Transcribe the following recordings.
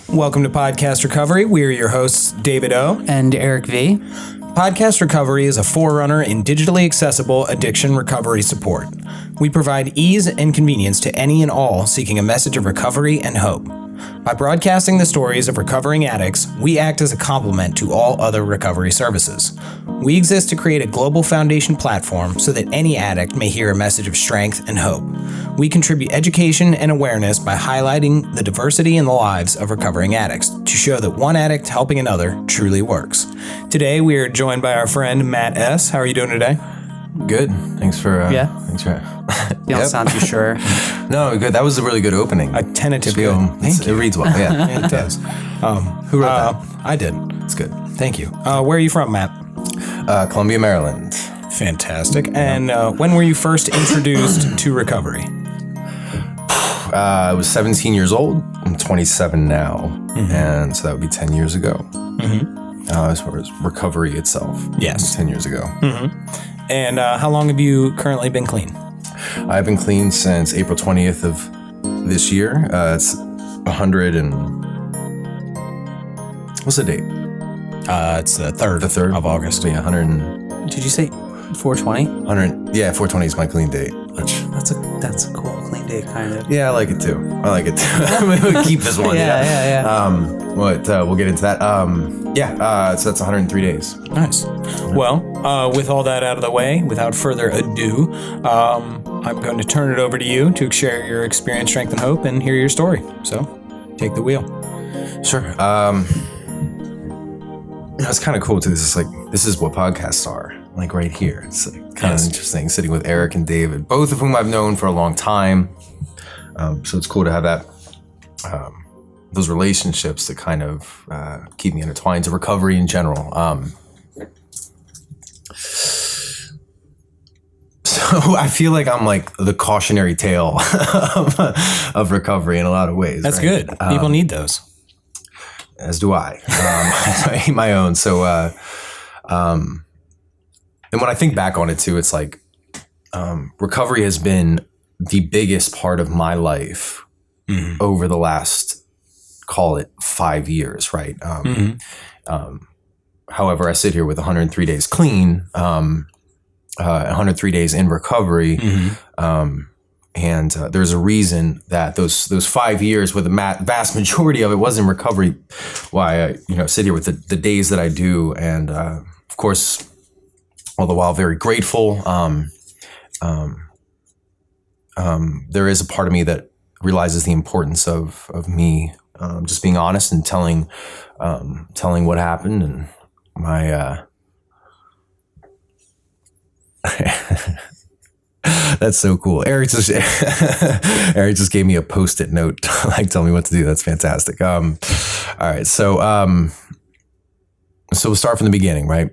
Welcome to Podcast Recovery. We are your hosts, David O. And Eric V. Podcast Recovery is a forerunner in digitally accessible addiction recovery support. We provide ease and convenience to any and all seeking a message of recovery and hope. By broadcasting the stories of recovering addicts, we act as a complement to all other recovery services. We exist to create a global foundation platform so that any addict may hear a message of strength and hope. We contribute education and awareness by highlighting the diversity in the lives of recovering addicts to show that one addict helping another truly works. Today, we are joined by our friend Matt S. How are you doing today? Good. Thanks for. Thanks for. You don't sound too sure. No, good. That was a really good opening. A tentative good. It reads well. Yeah, it does. Who wrote that? I did. It's good. Thank you. Where are you from, Matt? Columbia, Maryland. Fantastic. And when were you first introduced to recovery? I was 17 years old. I'm 27 now. And so that would be 10 years ago. As far as recovery itself. Yes. 10 years ago. And how long have you currently been clean? I've been clean since April 20th of this year. It's 100 and... What's the date? It's the 3rd of August. Yeah, 100 and... Did you say 420? 100... Yeah, 420 is my clean date. That's a cool clean date, kind of. Yeah, I like it too. We'll keep this one. Yeah. We'll get into that. So that's 103 days. Nice. Well, with all that out of the way, without further ado, I'm going to turn it over to you to share your experience, strength, and hope, and hear your story. So, take the wheel. Sure. It's kind of cool too. This is what podcasts are. Like right here. It's like kind of interesting sitting with Eric and David, both of whom I've known for a long time. So it's cool to have that, those relationships that kind of keep me intertwined to recovery in general. So I feel like I'm like the cautionary tale of recovery in a lot of ways. That's right? good. People need those. As do I. I eat my own. So, and when I think back on it too, it's like recovery has been the biggest part of my life over the last, call it 5 years, right? However, I sit here with 103 days clean, 103 days in recovery, and there's a reason that those 5 years, with the vast majority of it was in recovery, why I sit here with the days that I do, and of course, all the while very grateful. There is a part of me that realizes the importance of me just being honest and telling what happened, and my that's so cool. Eric just gave me a Post-it note, like telling me what to do. That's fantastic. All right, so we'll start from the beginning, right?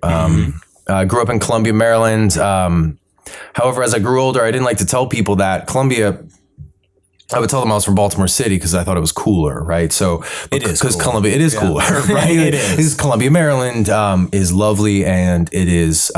I grew up in Columbia, Maryland. However, as I grew older, I didn't like to tell people that Columbia. I would tell them I was from Baltimore City because I thought it was cooler, right? So it is because Columbia, it is cooler, right? It is. Columbia, Maryland is lovely, and it is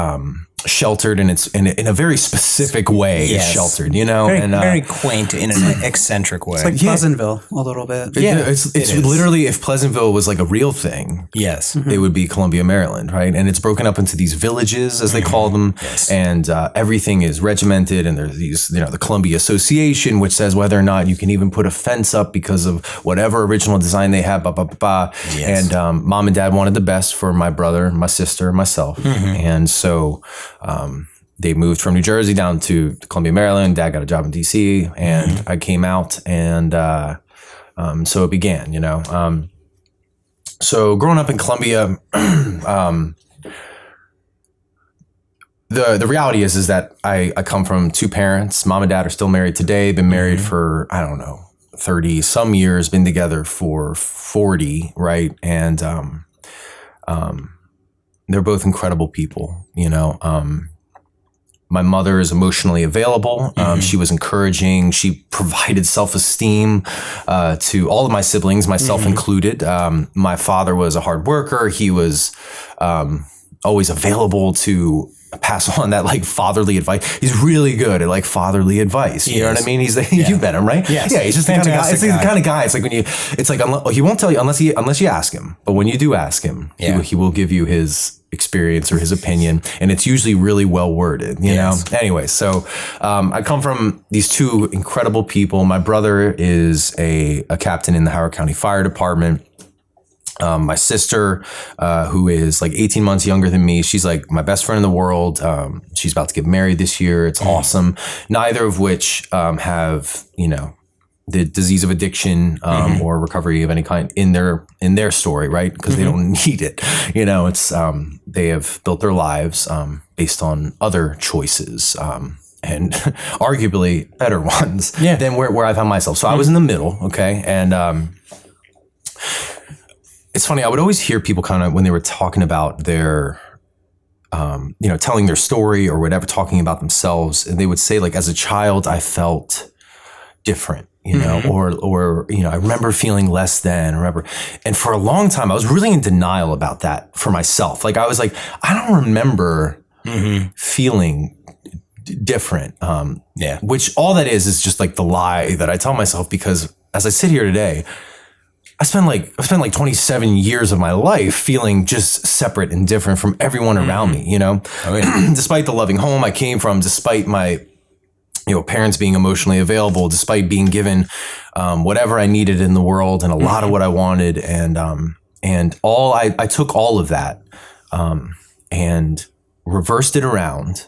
sheltered, and it's in a very specific way. Yes. It's sheltered, very quaint in an eccentric way. It's like Pleasantville a little bit. It's literally, if Pleasantville was like a real thing, yes, it would be Columbia, Maryland, right? And it's broken up into these villages, as they call them, and everything is regimented. And there's these, the Columbia Association, which says whether or not you can even put a fence up because of whatever original design they have. Yes. And mom and dad wanted the best for my brother, my sister, myself, and so. They moved from New Jersey down to Columbia, Maryland. Dad got a job in DC, and I came out, and so it began, So growing up in Columbia, the reality is that I come from two parents. Mom and dad are still married today. Been married for, 30 some years, been together for 40, right? And they're both incredible people, My mother is emotionally available. She was encouraging. She provided self-esteem to all of my siblings, myself included. My father was a hard worker. He was always available to pass on that like fatherly advice. He's really good at like fatherly advice. You know what I mean? He's you've met him, right? Yes. Yeah. He's just the kind of guy. It's like the kind of guy. It's like when it's like he won't tell you unless you ask him. But when you do ask him, he will give you his experience or his opinion, and it's usually really well worded. You know. Anyway, so I come from these two incredible people. My brother is a captain in the Howard County Fire Department. My sister, who is like 18 months younger than me, she's like my best friend in the world. She's about to get married this year. It's awesome. Neither of which have, the disease of addiction or recovery of any kind in their story, right? Because they don't need it. It's they have built their lives based on other choices. And arguably better ones than where I found myself. So I was in the middle, okay? And it's funny, I would always hear people kind of, when they were talking about their, telling their story or whatever, talking about themselves, and they would say, like, as a child, I felt different, or I remember feeling less than, and for a long time, I was really in denial about that for myself. Like, I was like, I don't remember feeling different. Which all that is just like the lie that I tell myself, because as I sit here today, I spent like 27 years of my life feeling just separate and different from everyone around me, despite the loving home I came from, despite my, parents being emotionally available, despite being given whatever I needed in the world and a lot of what I wanted. And I took all of that and reversed it around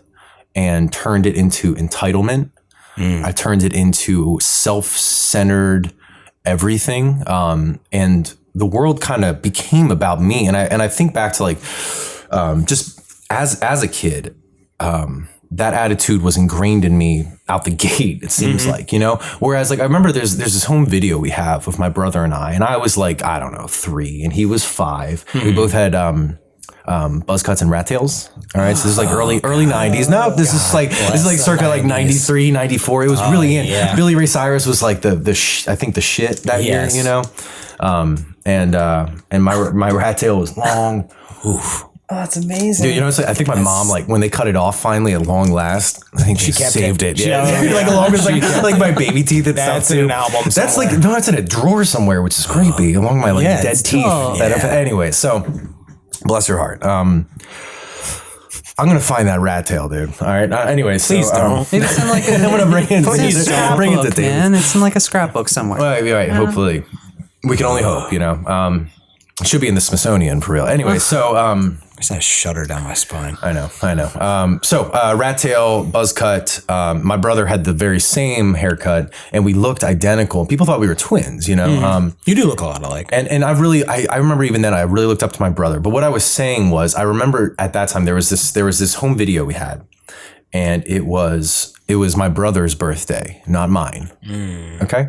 and turned it into entitlement. I turned it into self-centered everything. And the world kind of became about me. And I think back to like, just as a kid, that attitude was ingrained in me out the gate, it seems like, whereas like, I remember there's this home video we have with my brother and I was like, I don't know, 3 and he was 5. We both had, buzz cuts and rat tails. All right. So this is like early 90s. No, this is like circa like 93, 94. It was really in. Yeah. Billy Ray Cyrus was like I think the shit that year, and my rat tail was long. Oof. Oh, that's amazing. Dude, I think my mom, like when they cut it off finally at long last, I think she saved it. Yeah. Like along with like my baby teeth and stuff too. An album. That's somewhere. like, no, that's in a drawer somewhere, which is creepy, along my like dead teeth. Anyway, so bless her heart. I'm gonna find that rat tail, dude. All right. Anyway, please don't. Maybe it's in like I'm gonna bring it to David. Man. It's in like a scrapbook somewhere. Right. Hopefully, we can only hope. It should be in the Smithsonian for real. Anyway, so I just had a shudder down my spine. I know. So rat tail, buzz cut. My brother had the very same haircut, and we looked identical. People thought we were twins. You do look a lot alike. And I remember even then I really looked up to my brother. But what I was saying was, I remember at that time there was this home video we had, and it was my brother's birthday, not mine. Okay.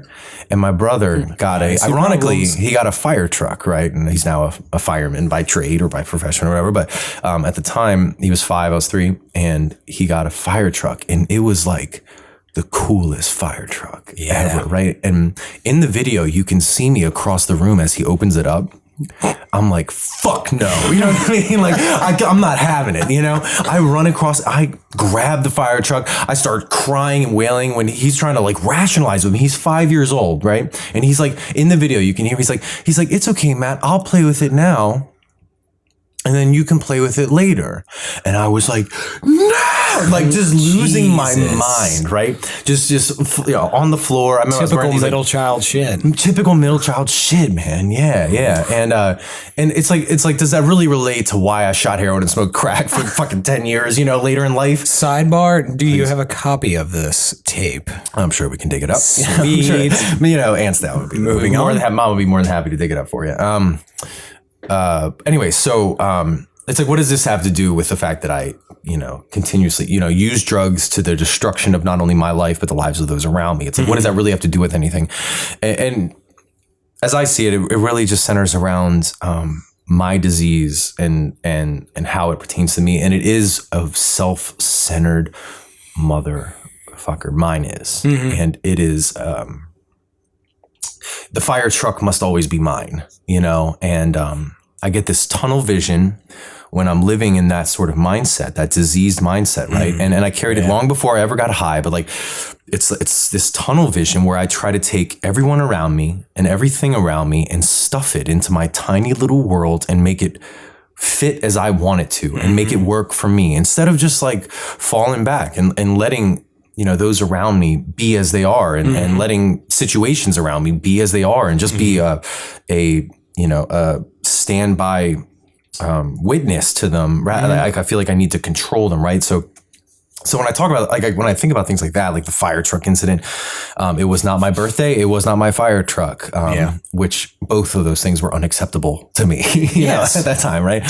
And my brother got ironically, he got a fire truck, right? And he's now a fireman by trade or by profession or whatever. But at the time he was 5, I was 3, and he got a fire truck, and it was like the coolest fire truck ever, right? And in the video, you can see me across the room as he opens it up. I'm like, fuck no. You know what I mean? Like, I'm not having it, I run across, I grab the fire truck. I start crying and wailing when he's trying to like rationalize with me. He's 5 years old, right? And he's like, in the video, you can hear, he's like, it's okay, Matt. I'll play with it now, and then you can play with it later. And I was like, no, like just losing my mind, right? Just on the floor. I remember typical middle child shit. Typical middle child shit, man. Yeah. And it's like, does that really relate to why I shot heroin and smoked crack for fucking 10 years, later in life? Sidebar, do you have a copy of this tape? I'm sure we can dig it up. Sweet. Sure. Aunt's that would be moving on. Mom would be more than happy to dig it up for you. Anyway, so it's like, what does this have to do with the fact that I, continuously, use drugs to the destruction of not only my life, but the lives of those around me? It's like, what does that really have to do with anything? And as I see it, it really just centers around my disease and how it pertains to me. And it is a self-centered motherfucker. Mine is. And it is, the fire truck must always be mine, and I get this tunnel vision when I'm living in that sort of mindset, that diseased mindset, right? And I carried it long before I ever got high, but like it's this tunnel vision where I try to take everyone around me and everything around me and stuff it into my tiny little world and make it fit as I want it to and make it work for me, instead of just like falling back and letting, you know, those around me be as they are, and letting situations around me be as they are, and just be a standby witness to them. Like, I feel like I need to control them, right? So when I talk about, like, when I think about things like that, like the fire truck incident, it was not my birthday. It was not my fire truck, which both of those things were unacceptable to me you know, at that time, right?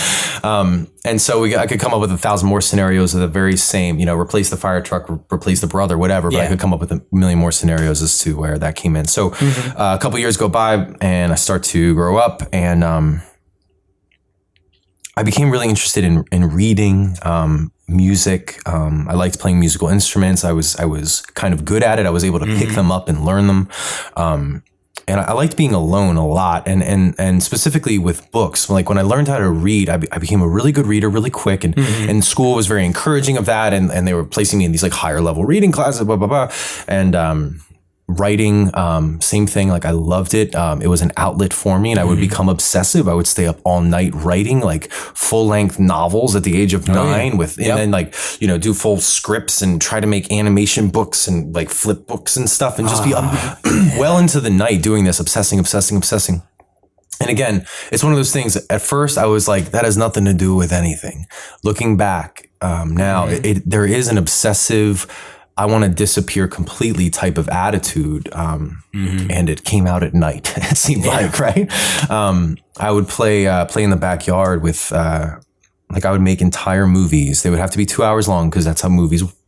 And so I could come up with 1,000 more scenarios of the very same, you know, replace the fire truck, replace the brother, whatever. But I could come up with a million more scenarios as to where that came in. So a couple years go by and I start to grow up, and I became really interested in reading, music. I liked playing musical instruments. I was kind of good at it. I was able to pick them up and learn them. And I liked being alone a lot, and specifically with books. Like when I learned how to read, I became a really good reader really quick, and school was very encouraging of that. And they were placing me in these like higher level reading classes, blah, blah, blah. And, writing, same thing. Like I loved it. It was an outlet for me, and I would become obsessive. I would stay up all night writing like full length novels at the age of 9 and then like, you know, do full scripts and try to make animation books and like flip books and stuff, and just be up well into the night doing this, obsessing. And again, it's one of those things. At first I was like, that has nothing to do with anything. Looking back, now there is an obsessive, I want to disappear completely type of attitude. And it came out at night, it seemed like, right? I would play in the backyard with, like I would make entire movies. They would have to be 2 hours long, because that's how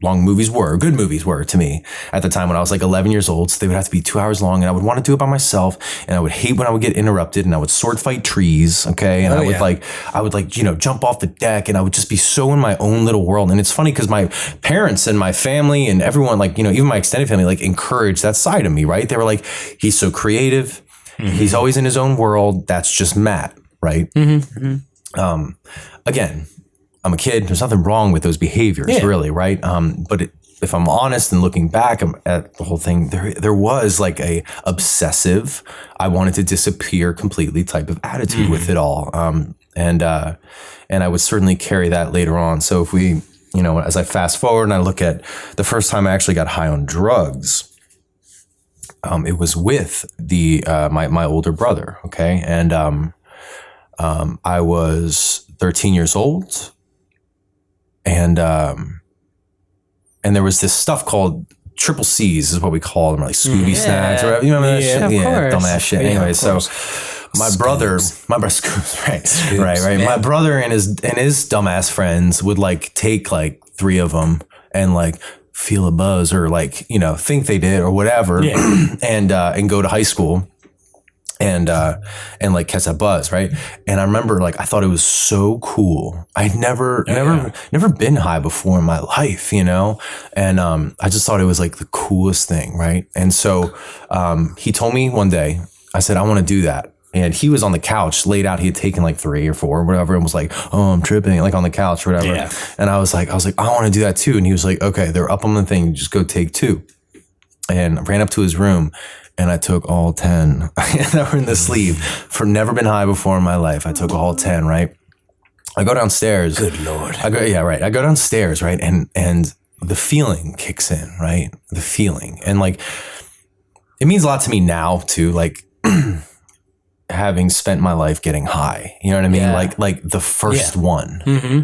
long movies were. Good movies were to me at the time when I was like 11 years old. So they would have to be 2 hours long, and I would want to do it by myself. And I would hate when I would get interrupted, and I would sword fight trees. Okay. And I would you know, jump off the deck, and I would just be so in my own little world. And it's funny because my parents and my family and everyone, like, you know, even my extended family, like encouraged that side of me, right? They were like, he's so creative. He's always in his own world. That's just Matt. Right. Again, I'm a kid. There's nothing wrong with those behaviors, really, right? But if I'm honest and looking back at the whole thing, there was like a obsessive, I wanted to disappear completely type of attitude with it all. And I would certainly carry that later on. So if we, you know, as I fast forward and I look at the first time I actually got high on drugs, it was with my older brother. Okay. And I was 13 years old, and there was this stuff called triple C's, is what we call them, like Scooby snacks, or you remember that shit? Yeah, dumbass shit. Anyway, so my brother, right. My brother and his dumbass friends would like take like 3 of them and like feel a buzz, or like, you know, think they did or whatever, and go to high school. And like catch that buzz, right? And I remember, like, I thought it was so cool. I'd never been high before in my life, you know? And I just thought it was like the coolest thing, right? And so he told me one day, I said, I want to do that. And he was on the couch, laid out. He had taken like 3 or 4 or whatever, and was like, oh, I'm tripping, like on the couch or whatever. Yeah. And I was like, I want to do that too. And he was like, okay, they're up on the thing. Just go take 2. And I ran up to his room, and I took all 10 that were in the sleeve. For never been high before in my life. I took all 10, right? I go downstairs. Good Lord. I go downstairs, right? And the feeling kicks in, right? The feeling. And like, it means a lot to me now too, like having spent my life getting high. You know what I mean? Yeah. Like the first one. Mm-hmm.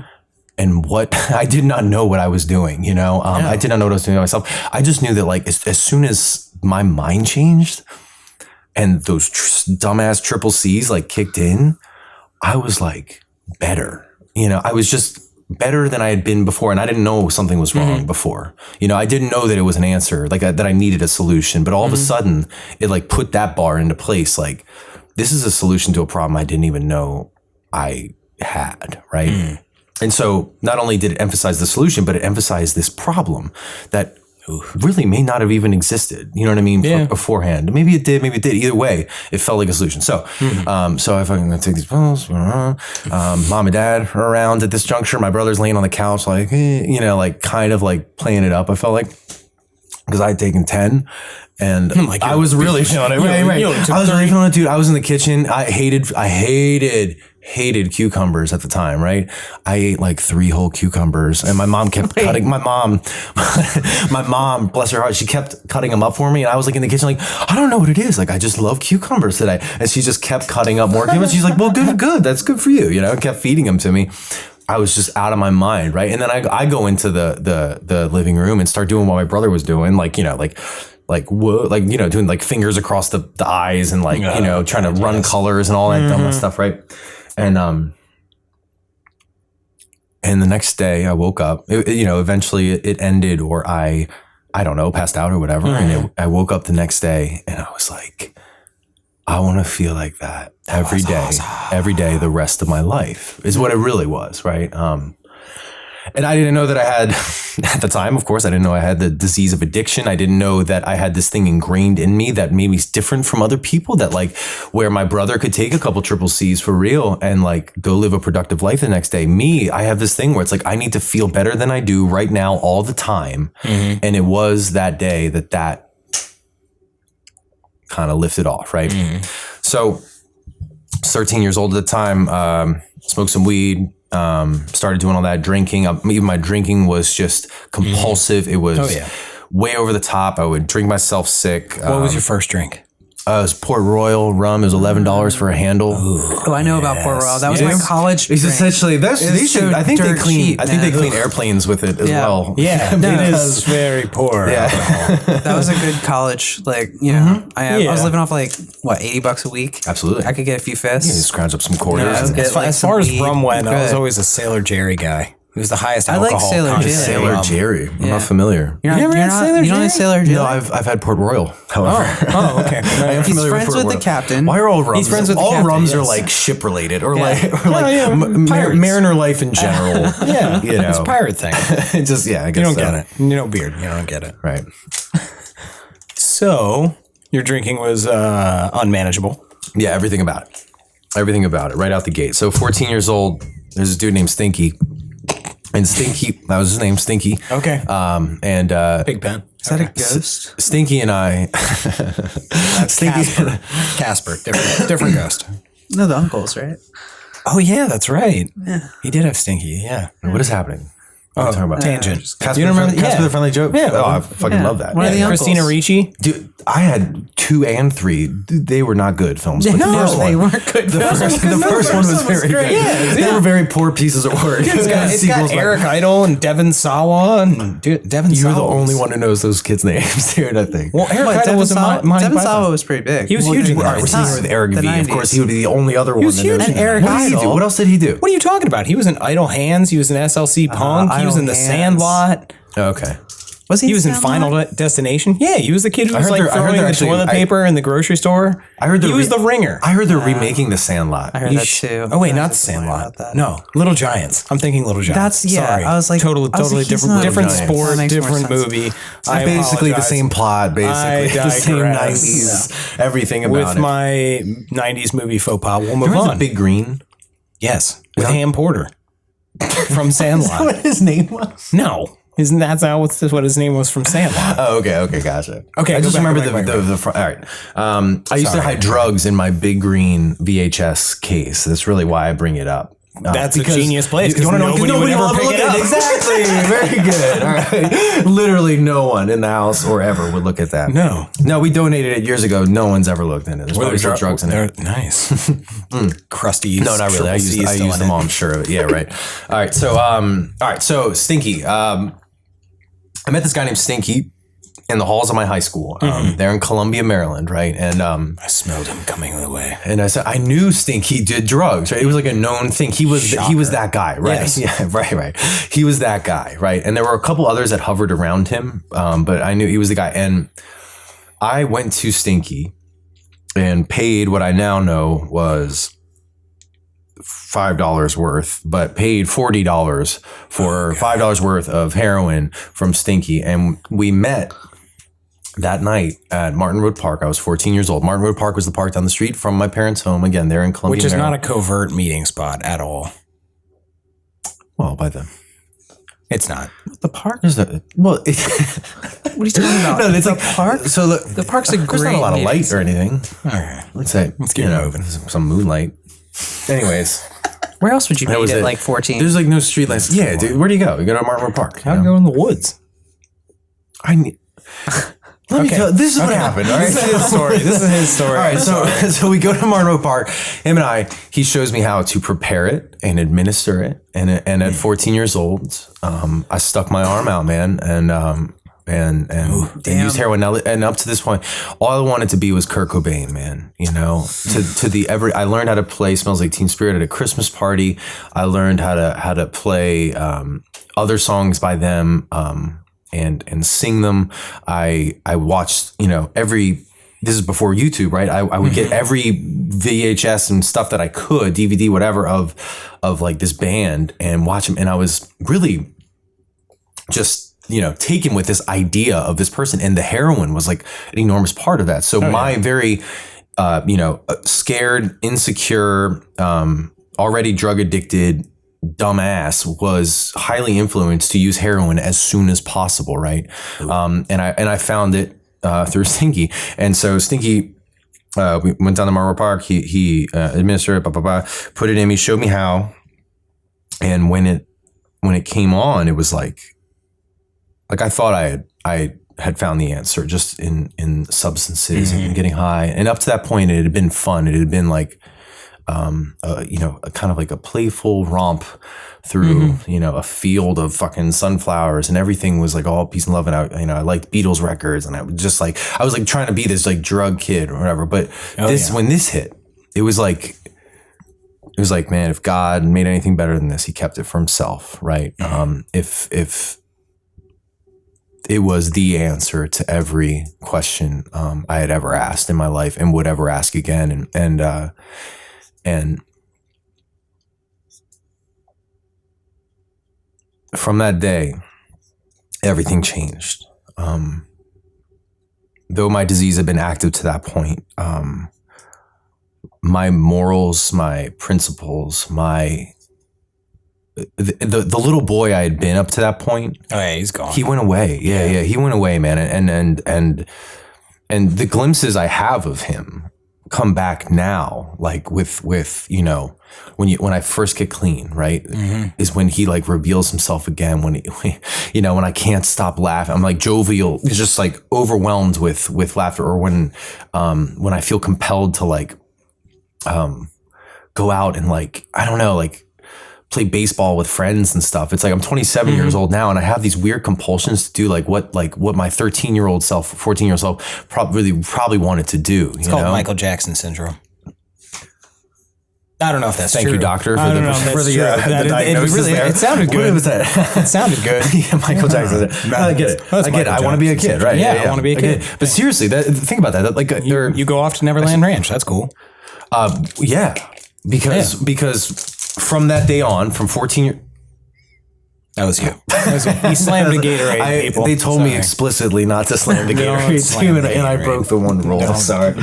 And what I did not know what I was doing, you know, I did not know what I was doing myself. I just knew that like as soon as my mind changed and those dumbass triple C's like kicked in, I was like better, you know, I was just better than I had been before. And I didn't know something was wrong before, you know, I didn't know that it was an answer, like that I needed a solution, but all of a sudden it like put that bar into place. Like, this is a solution to a problem I didn't even know I had, right? And so not only did it emphasize the solution, but it emphasized this problem that really may not have even existed. You know what I mean? Beforehand. Maybe it did. Either way, it felt like a solution. So, so I fucking take these pills. Mom and dad are around at this juncture. My brother's laying on the couch, like, like kind of like playing it up. I felt like, because I had taken 10. And I was really feeling it. Right. I was really feeling it, dude. I was in the kitchen. I hated cucumbers at the time, right? I ate like 3 whole cucumbers, and my mom kept cutting. My mom, bless her heart, she kept cutting them up for me, and I was like in the kitchen, like, I don't know what it is. Like, I just love cucumbers today, and she just kept cutting up more cucumbers. She's like, well, good, that's good for you, and kept feeding them to me. I was just out of my mind, right? And then I go into the living room and start doing what my brother was doing, doing like fingers across the eyes and like, trying to run colors and all that dumb stuff, right? And the next day I woke up, eventually it ended, or I don't know, passed out or whatever. And I woke up the next day and I was like, I want to feel like that every day, the rest of my life is what it really was. Right. And I didn't know that I had, at the time, of course, I didn't know I had the disease of addiction. I didn't know that I had this thing ingrained in me that made me different from other people, that like where my brother could take a couple triple C's for real and like go live a productive life the next day. Me, I have this thing where it's like, I need to feel better than I do right now all the time. Mm-hmm. And it was that day that kind of lifted off, right? Mm-hmm. So 13 years old at the time, smoked some weed, started doing all that drinking. Even my drinking was just compulsive. It was way over the top. I would drink myself sick. What was your first drink? It was Port Royal rum. It was $11 for a handle. Oh, I know about Port Royal. That was my college drink. It's essentially I think they clean airplanes with it as well. Yeah, it is very poor. Yeah, that was a good college. Like, I was living off like what, $80 a week. Absolutely, I could get a few fists. You scrounge up some quarters. As far as rum went, I was always a Sailor Jerry guy. It was the highest alcohol. I like Sailor Jerry. I'm not familiar. You never had Sailor Jerry? You don't have Sailor Jerry? No, I've had Port Royal, however. Oh, okay. He's friends with the captain. Why are all rums? He's friends with the captain. All rums are like ship related or like mariner life in general. It's a pirate thing. Just I guess you don't get it. You know, beard. You don't get it. Right. So your drinking was unmanageable. Yeah, everything about it, right out the gate. So 14 years old. There's this dude named Stinky. And Stinky, that was his name, Stinky. Okay. And Big Ben. Is that a ghost? Stinky and I. Casper. Different ghost. No, the uncles, right? Oh yeah, that's right. Yeah. He did have Stinky. Yeah. What is happening? What are you talking about? Tangent. Casper, you remember Casper the Friendly Joke? Yeah. Oh, I fucking love that. One of the uncles. Christina Ricci. Dude, I had 2 and 3. They were not good films. But They weren't good. The first one was very good. Yeah, they were very poor pieces of work. It's got Eric Idle and Devon Sawa and Devon Sawa. You're the only one who knows those kids' names, dude, I think. Well, Eric Idle was Devon Sawa was pretty big. He was huge. We're sitting here with Eric V. Of course, he would be the only other one. He was huge. And Eric Idle. What else did he do? What are you talking about? He was in Idle Hands. He was in SLC Punk. He was in The Sandlot. Okay. Was he? He was in Final Destination. Yeah, he was the kid who was like throwing the toilet paper in the grocery store. I heard he was the ringer. I heard they're remaking The Sandlot. I heard that too. Oh wait, not The Sandlot. No, Little Giants. I'm thinking Little Giants. Sorry. I was like totally different sport, different movie. Basically the same plot. Basically the same 90s. Everything about it. With my 90s movie faux pas, we'll move on. on. Big Green. Yes, with Ham Porter from Sandlot. Is that what his name was? No. Isn't that what his name was from Sandlot? Oh, okay, gotcha. Okay, I just remember the front. All right. I used to hide drugs in my Big Green VHS case. That's really why I bring it up. That's a genius place because nobody would ever pick it up. Exactly. Very good. All right. Literally no one in the house or ever would look at that. No, we donated it years ago. No one's ever looked in it. There's probably still drugs in it. Nice. Crusty. No, not really. I used them all. I'm sure of it. Yeah, right. All right. So Stinky. I met this guy named Stinky in the halls of my high school. There in Columbia, Maryland, right? And I smelled him coming away. And I said, I knew Stinky did drugs, right? It was like a known thing. He was that guy, right? Yes. Yeah, right. He was that guy, right? And there were a couple others that hovered around him, but I knew he was the guy. And I went to Stinky and paid what I now know was $5 worth, but paid $40 for $5 worth of heroin from Stinky. And we met that night at Martin Road Park. I was 14 years old. Martin Road Park was the park down the street from my parents' home. Again, they're in Columbia, Which is Maryland. not a covert meeting spot at all. Well, by then. It's not. The park? There's no, well, What are you talking about? no, it's the like park? So look, The park's a there's great not a lot of meeting light or anything. All right. Let's say, Let's get moving. some moonlight. Anyways, Where else would you that meet was at it. like 14? There's like no street lights. Yeah, dude. Where do you go? You go to Martin Road Park. I'd go in the woods. I need. Let me tell. This is what happened. All right, This is his story. This is his story. All right, so we go to Martin Road Park. Him and he shows me how to prepare it and administer it. And at 14 years old, I stuck my arm out, man, and used heroin. And up to this point, all I wanted to be was Kurt Cobain, man. You know, I learned how to play "Smells Like Teen Spirit" at a Christmas party. I learned how to play other songs by them. And sing them. I watched, this is before YouTube, right? I would get every VHS and stuff that I could, DVD, whatever, of like this band and watch them. And I was really just, taken with this idea of this person. And the heroin was like an enormous part of that. So my very, scared, insecure, already drug addicted, dumbass was highly influenced to use heroin as soon as possible, right? And I found it through Stinky, and so Stinky, we went down to Marlboro Park. He administered it, put it in me, showed me how, and when it came on, it was like I thought I had found the answer just in substances and getting high, and up to that point, it had been fun. It had been like. Kind of like a playful romp through, a field of fucking sunflowers, and everything was like all peace and love. And I liked Beatles records, and I was like trying to be this like drug kid or whatever. But when this hit, it was like, man, if God made anything better than this, he kept it for himself. Right. If it was the answer to every question, I had ever asked in my life and would ever ask again. And from that day, everything changed. Though my disease had been active to that point, my morals, my principles, the little boy I had been up to that point. Oh yeah, he's gone. He went away. Yeah, he went away, man. And the glimpses I have of him come back now, like with when I first get clean, right? Is when he like reveals himself again, when I can't stop laughing. I'm like jovial, just like overwhelmed with laughter, or when I feel compelled to like go out and like, I don't know, like play baseball with friends and stuff. It's like I'm 27 years old now, and I have these weird compulsions to do like what my 13-year-old self, 14-year-old self probably wanted to do. It's called Michael Jackson syndrome. I don't know if that's Thank true. you, doctor, I don't know if that's true. diagnosis there. It sounded good. What was that? It sounded good. Yeah, Michael Jackson. I get it. I get it. I want to be a kid, right? Yeah, I want to be a kid. But seriously, think about that. Like You go off to Neverland Ranch. That's cool. Yeah, because from that day on, from 14 years. That was you. He slammed a Gatorade, people. They told me explicitly not to slam the Gatorade too, and I broke the one rule. Sorry. All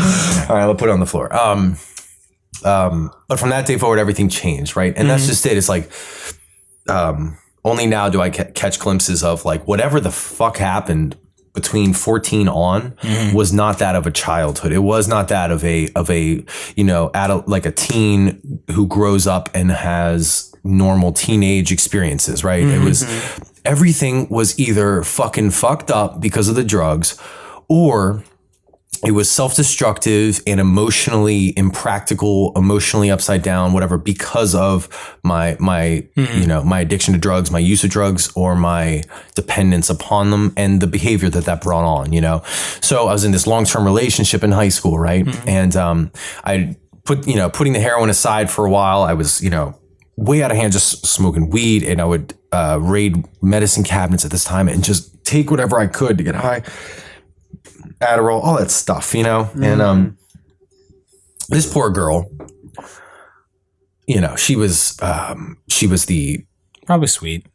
right, I'll put it on the floor. But from that day forward, everything changed, right? And that's just it. It's like, only now do I catch glimpses of like whatever the fuck happened between 14 on was not that of a childhood. It was not that of a like a teen who grows up and has normal teenage experiences, right? It was, everything was either fucking fucked up because of the drugs, or it was self-destructive and emotionally impractical, emotionally upside down, whatever, because of my my addiction to drugs, my use of drugs, or my dependence upon them, and the behavior that brought on, So I was in this long-term relationship in high school, right? And I putting the heroin aside for a while, I was, way out of hand, just smoking weed, and I would raid medicine cabinets at this time and just take whatever I could to get high. Adderall, all that stuff, And this poor girl, you know, she was the, Probably sweet.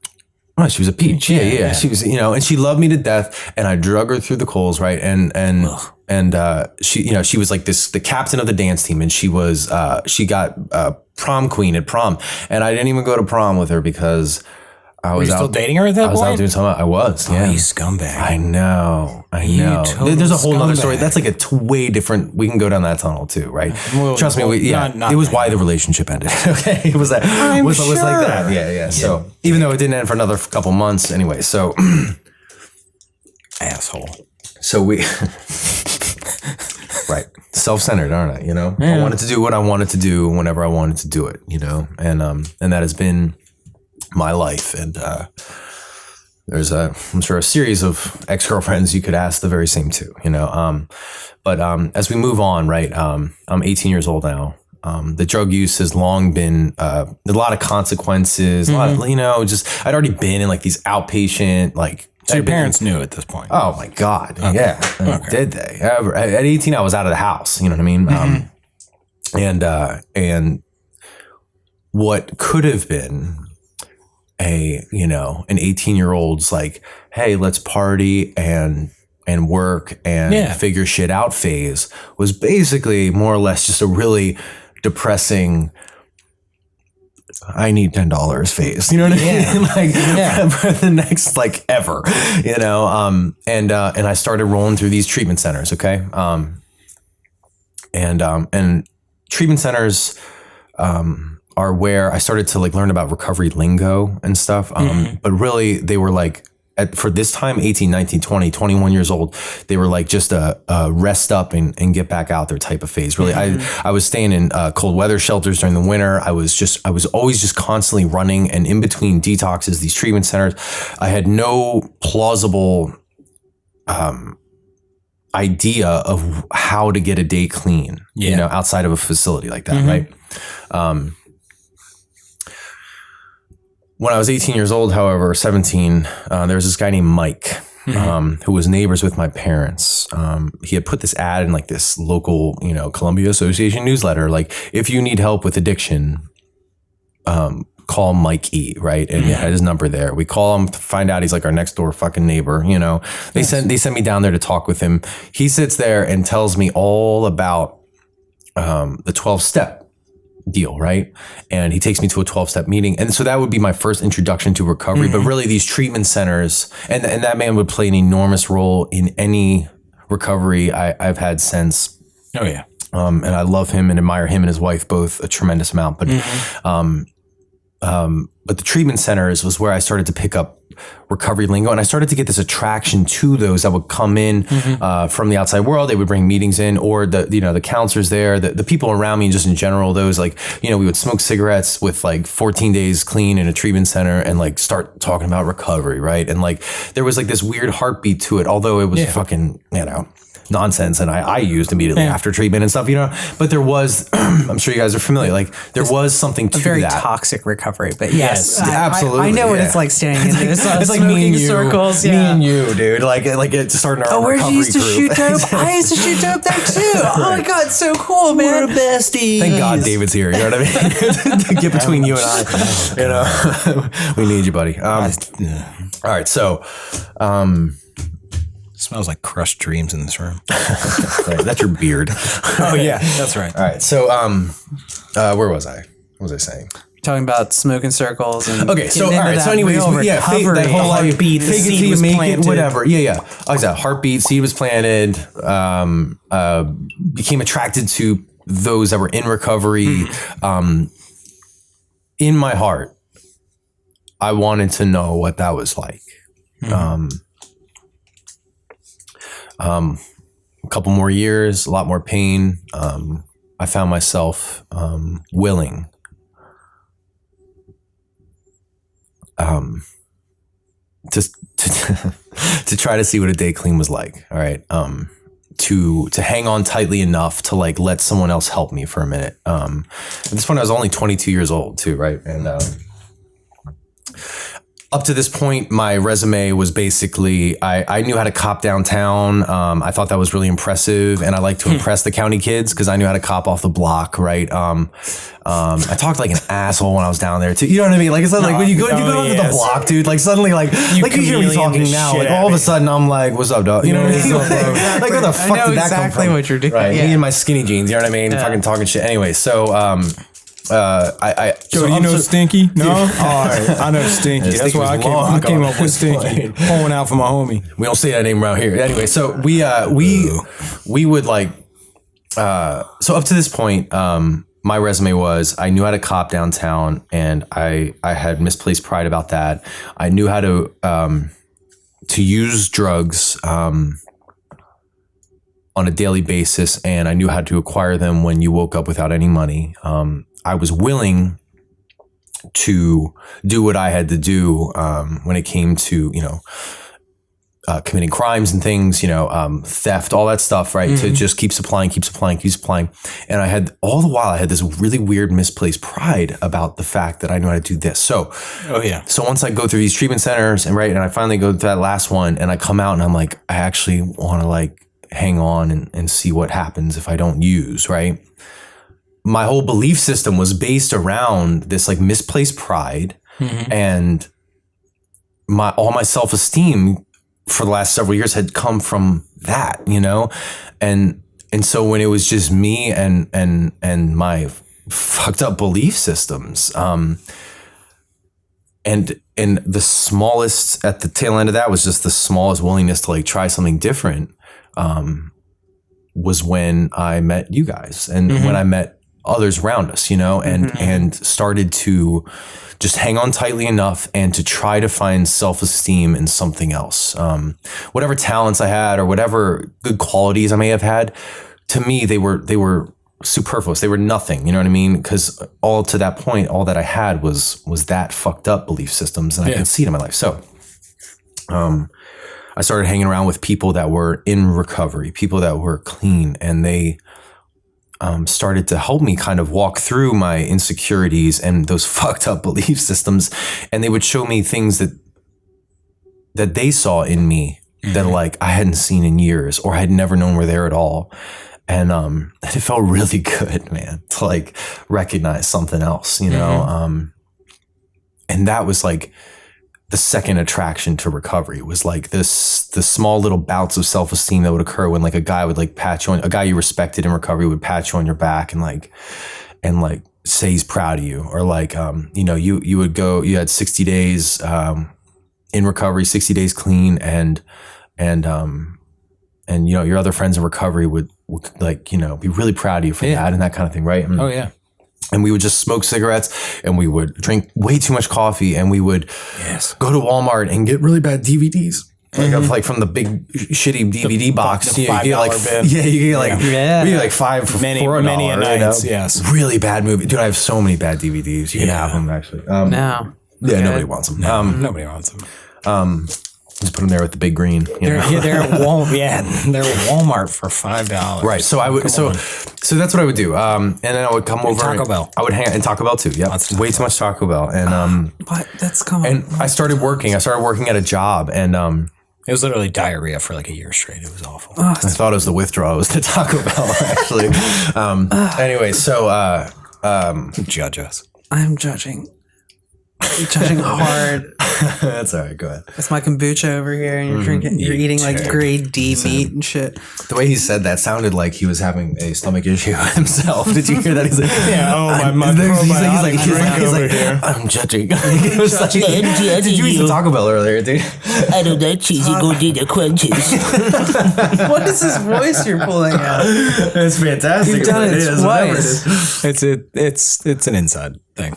oh, she was a peach. Yeah. She was, you know, and she loved me to death, and I drug her through the coals. Right. And she, you know, she was like the captain of the dance team, and she got prom queen at prom, and I didn't even go to prom with her because I was still dating her at that point? I was out doing something. I was. Yeah. Oh, you scumbag. I know. total There's a whole other story. scumbag. That's like a way different. We can go down that tunnel too, right? Well, Trust me. not it was that. why the relationship ended. Okay, it was that. I'm was like that. sure. Yeah. So even though it didn't end for another couple months, anyway. So Asshole. so we. Right. Self-centered, aren't I? You know, Yeah. I wanted to do what I wanted to do whenever I wanted to do it, you know, and that has been my life. And there's I'm sure a series of ex-girlfriends you could ask the very same too, you know. But as we move on, right, I'm 18 years old now. The drug use has long been a lot of consequences, a lot of, you know, just I'd already been in like these outpatient, like, So your parents knew at this point. oh my God. Yeah. Did they ever? At 18, I was out of the house. You know what I mean? And what could have been an 18-year-old's like, hey, let's party and work and figure shit out phase was basically more or less just a really depressing, I need $10 phase. You know what I mean? Like for the next like ever, you know? And I started rolling through these treatment centers. Okay. And treatment centers, are where I started to like learn about recovery lingo and stuff. But really they were like, for this time, 18, 19, 20, 21 years old, they were like just a rest up and get back out there type of phase. Really, I was staying in cold weather shelters during the winter. I was always just constantly running, and in between detoxes, these treatment centers, I had no plausible idea of how to get a day clean, you know, outside of a facility like that, right? When I was 18 years old, however, 17, there was this guy named Mike, who was neighbors with my parents. He had put this ad in like this local, you know, Columbia Association newsletter. Like, if you need help with addiction, call Mike E, right? And he had his number there. We call him to find out he's like our next door fucking neighbor, you know. They sent me down there to talk with him. He sits there and tells me all about the 12-step deal, right? And he takes me to a 12-step meeting. And so that would be my first introduction to recovery. But really these treatment centers, and that man would play an enormous role in any recovery I've had since. Oh yeah. And I love him and admire him and his wife both a tremendous amount. But but the treatment centers was where I started to pick up recovery lingo, and I started to get this attraction to those that would come in from the outside world. They would bring meetings in, or the counselors there, the people around me, just in general. Those like, you know, we would smoke cigarettes with like 14 days clean in a treatment center and like start talking about recovery, right? And like there was like this weird heartbeat to it, although it was fucking, you know, nonsense, and I used immediately after treatment and stuff, you know. But there was, I'm sure you guys are familiar, like there was something to a very that. toxic recovery, but yes, absolutely. I know what it's like standing in those it's like me and you, circles. Me and you, dude. Like it's starting our where recovery you used to group. shoot dope? I used to shoot dope there too. Oh my god, so cool, man. We're besties. Thank God David's here. You know what I mean? To get between you and I, you know, we need you, buddy. All right, so. Smells like crushed dreams in this room. That's your beard. Oh yeah, that's right. All right, so where was I? What was I saying? Talking about smoking circles and okay, so all right, so anyways, that whole heartbeat, fake it till you make it, whatever. Yeah. Exactly. Heartbeat, seed was planted. Became attracted to those that were in recovery. In my heart, I wanted to know what that was like. A couple more years, a lot more pain. I found myself willing to try to see what a day clean was like. All right. To hang on tightly enough to like let someone else help me for a minute. At this point, I was only 22 years old too, right? And up to this point, my resume was basically, I knew how to cop downtown. I thought that was really impressive, and I like to impress the county kids because I knew how to cop off the block, right? I talked like an asshole when I was down there too. You know what I mean? Like it's not like when you go onto the block, dude. Like suddenly, like you hear me talking now. Like all of a sudden, I'm like, "What's up, dog?" You know what I mean? Like where the fuck did that come from? What you're doing. Right? Me and my skinny jeans. You know what I mean? Fucking talking shit. Anyway, so you know Stinky? No? All right. I know Stinky. That's why I came up with Stinky. Pulling out for my homie. We don't say that name around here. Anyway, so we would like, so up to this point, my resume was, I knew how to cop downtown, and I had misplaced pride about that. I knew how to use drugs, on a daily basis, and I knew how to acquire them when you woke up without any money. I was willing to do what I had to do when it came to, committing crimes and things, theft, all that stuff, right? To just keep supplying. And all the while I had this really weird misplaced pride about the fact that I knew how to do this. So, So once I go through these treatment centers and I finally go through that last one, and I come out and I'm like, I actually want to like hang on and see what happens if I don't use, right? My whole belief system was based around this like misplaced pride, and all my self-esteem for the last several years had come from that, and so when it was just me and my fucked up belief systems, and the smallest at the tail end of that was just the smallest willingness to like try something different, was when I met you guys, and when I met others around us, and started to just hang on tightly enough and to try to find self-esteem in something else. Whatever talents I had or whatever good qualities I may have had, to me, they were superfluous. They were nothing, you know what I mean? Because all to that point, all that I had was that fucked up belief systems, and I could see it in my life. So, I started hanging around with people that were in recovery, people that were clean, and they started to help me kind of walk through my insecurities and those fucked up belief systems. And they would show me things that they saw in me that like I hadn't seen in years, or I had never known were there at all. And it felt really good, man, to like recognize something else, and that was like the second attraction to recovery, was like the small little bouts of self-esteem that would occur when like a guy would like a guy you respected in recovery would pat you on your back and like say he's proud of you, or like, you would go, you had 60 days, in recovery, 60 days clean, and your other friends in recovery would like, be really proud of you for that and that kind of thing. Right. And we would just smoke cigarettes, and we would drink way too much coffee, and we would go to Walmart and get really bad DVDs. Like from the big shitty DVD box. The $5 bin. You get like 5 for many $4. Many nights, yes. Really bad movie. Dude, I have so many bad DVDs. You can have them, actually. No. Yeah, nobody wants them. Nobody wants them. Just put them there with the big green. They're at Walmart. They're at Walmart for $5. Right. So I would. So that's what I would do. And then I would come over. Taco Bell. I would hang out in Taco Bell too. Yeah. Way too much Taco Bell. And what? That's coming. And I started working. at a job, and it was literally diarrhea for like a year straight. It was awful. I thought it was the withdrawal. It was the Taco Bell, actually. Anyway, so judge us. I'm judging. You're judging hard. That's all right. Go ahead. That's my kombucha over here, and you're drinking. You're eating like grade D meat and shit. The way he said that sounded like he was having a stomach issue himself. Did you hear that? He's like, he's like, I'm judging. He was like, did you eat the Taco Bell earlier, dude? I don't like cheesy gordita crunches. What is this voice you're pulling out? It's fantastic. You've done it twice. It's an inside thing.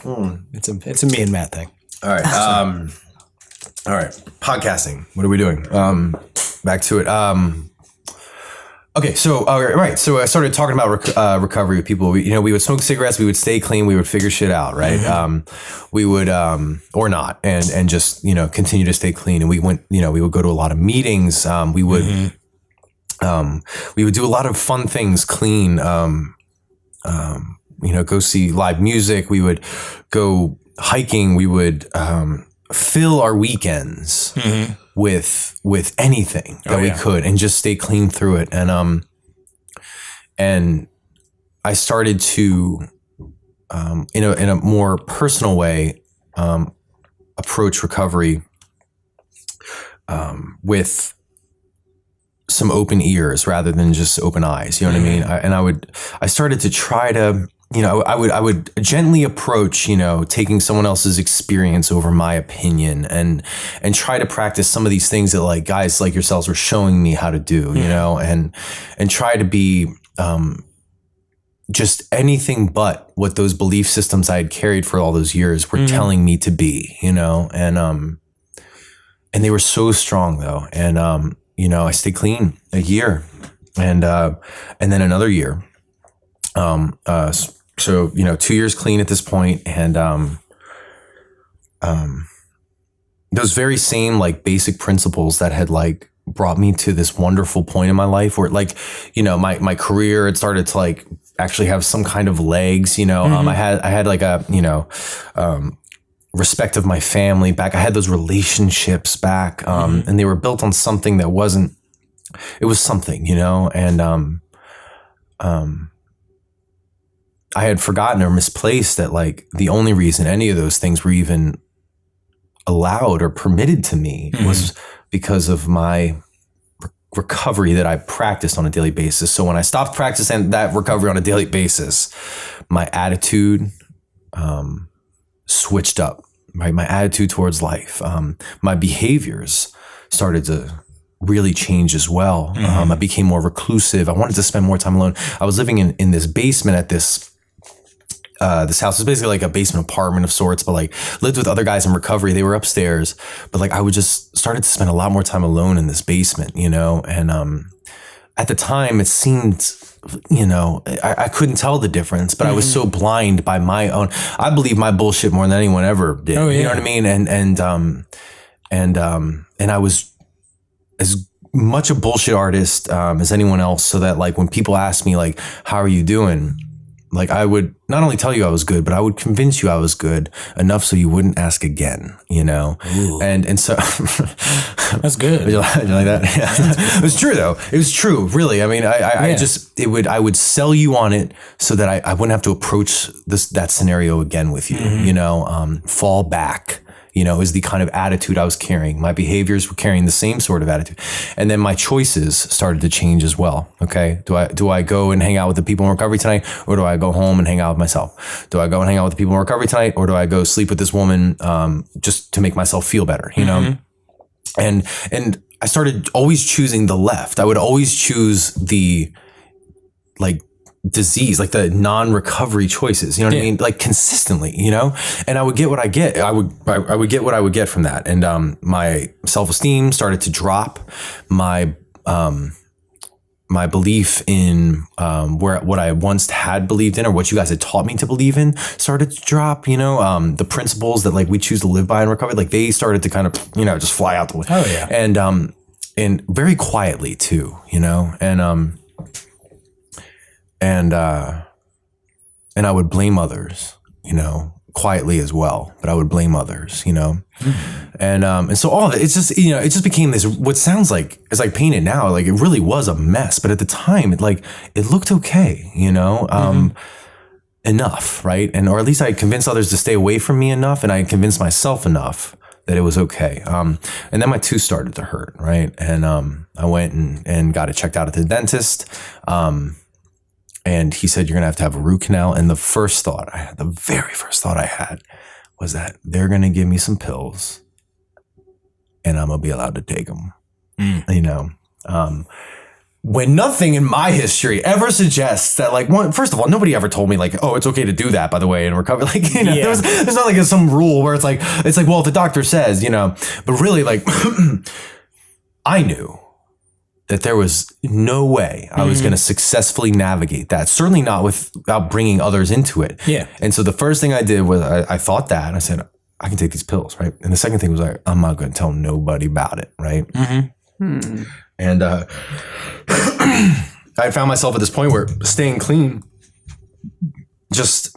It's a me and Matt thing. All right. All right. Podcasting. What are we doing? Back to it. Okay. So, right. So I started talking about recovery with people. We would smoke cigarettes. We would stay clean. We would figure shit out. Right. We would, or not, and just, continue to stay clean. And we went, we would go to a lot of meetings. We would do a lot of fun things, clean, go see live music. We would go hiking. We would fill our weekends with anything that we could and just stay clean through it. And I started to, in a more personal way, approach recovery with some open ears rather than just open eyes. You know what I mean? I started to try to, I would gently approach, taking someone else's experience over my opinion and try to practice some of these things that like guys like yourselves were showing me how to do, and try to be, just anything but what those belief systems I had carried for all those years were telling me to be, and they were so strong though. And, I stayed clean a year and then another year. So 2 years clean at this point. And, those very same like basic principles that had like brought me to this wonderful point in my life where like, my career had started to like actually have some kind of legs, I had like a, respect of my family back. I had those relationships back, and they were built on something that wasn't, it was something, and, I had forgotten or misplaced that like the only reason any of those things were even allowed or permitted to me was because of my recovery that I practiced on a daily basis. So when I stopped practicing that recovery on a daily basis, my attitude, switched up, right? My attitude towards life, my behaviors started to really change as well. I became more reclusive. I wanted to spend more time alone. I was living in this basement at this house. It was basically like a basement apartment of sorts, but like lived with other guys in recovery. They were upstairs, but like I would just started to spend a lot more time alone in this basement, and at the time it seemed, I couldn't tell the difference, but I was so blind by my own, I believe my bullshit more than anyone ever did. Oh, yeah. You know what I mean? And I was as much a bullshit artist as anyone else. So that like when people ask me like, how are you doing? Like I would not only tell you I was good, but I would convince you I was good enough so you wouldn't ask again, Ooh. And so that's good. Did you like that? Yeah. It was true though. It was true, really. I mean, I would sell you on it so that I wouldn't have to approach that scenario again with you, fall back. Is the kind of attitude I was carrying. My behaviors were carrying the same sort of attitude. And then my choices started to change as well. Okay. Do I go and hang out with the people in recovery tonight? Or do I go home and hang out with myself? Do I go and hang out with the people in recovery tonight? Or do I go sleep with this woman, just to make myself feel better, And I started always choosing the left. I would always choose the like disease, like the non-recovery choices, you know what I mean? Like consistently, and I would get what I get. I would get what I would get from that. And, my self-esteem started to drop. My belief in, what I once had believed in or what you guys had taught me to believe in started to drop, the principles that like we choose to live by in recovery, like they started to kind of, just fly out the window. Oh yeah. And very quietly too, and I would blame others, quietly as well, but I would blame others, and so all of it, it's just, it just became this, what sounds like, it's like painted now, like it really was a mess, but at the time it looked okay, enough, right? And, or at least I convinced others to stay away from me enough. And I convinced myself enough that it was okay. And then my tooth started to hurt, right? And, I went and got it checked out at the dentist. And he said, you're going to have a root canal. And the very first thought I had was that they're going to give me some pills and I'm going to be allowed to take them, when nothing in my history ever suggests that, like, first of all, nobody ever told me like, oh, it's okay to do that, by the way, and recover. Like, there's not like some rule where it's like, well, if the doctor says, but really like, I knew that there was no way I was going to successfully navigate that. Certainly not without bringing others into it. Yeah. And so the first thing I did was I thought that, and I said, I can take these pills, right? And the second thing was like, I'm not going to tell nobody about it, right? And I found myself at this point where staying clean just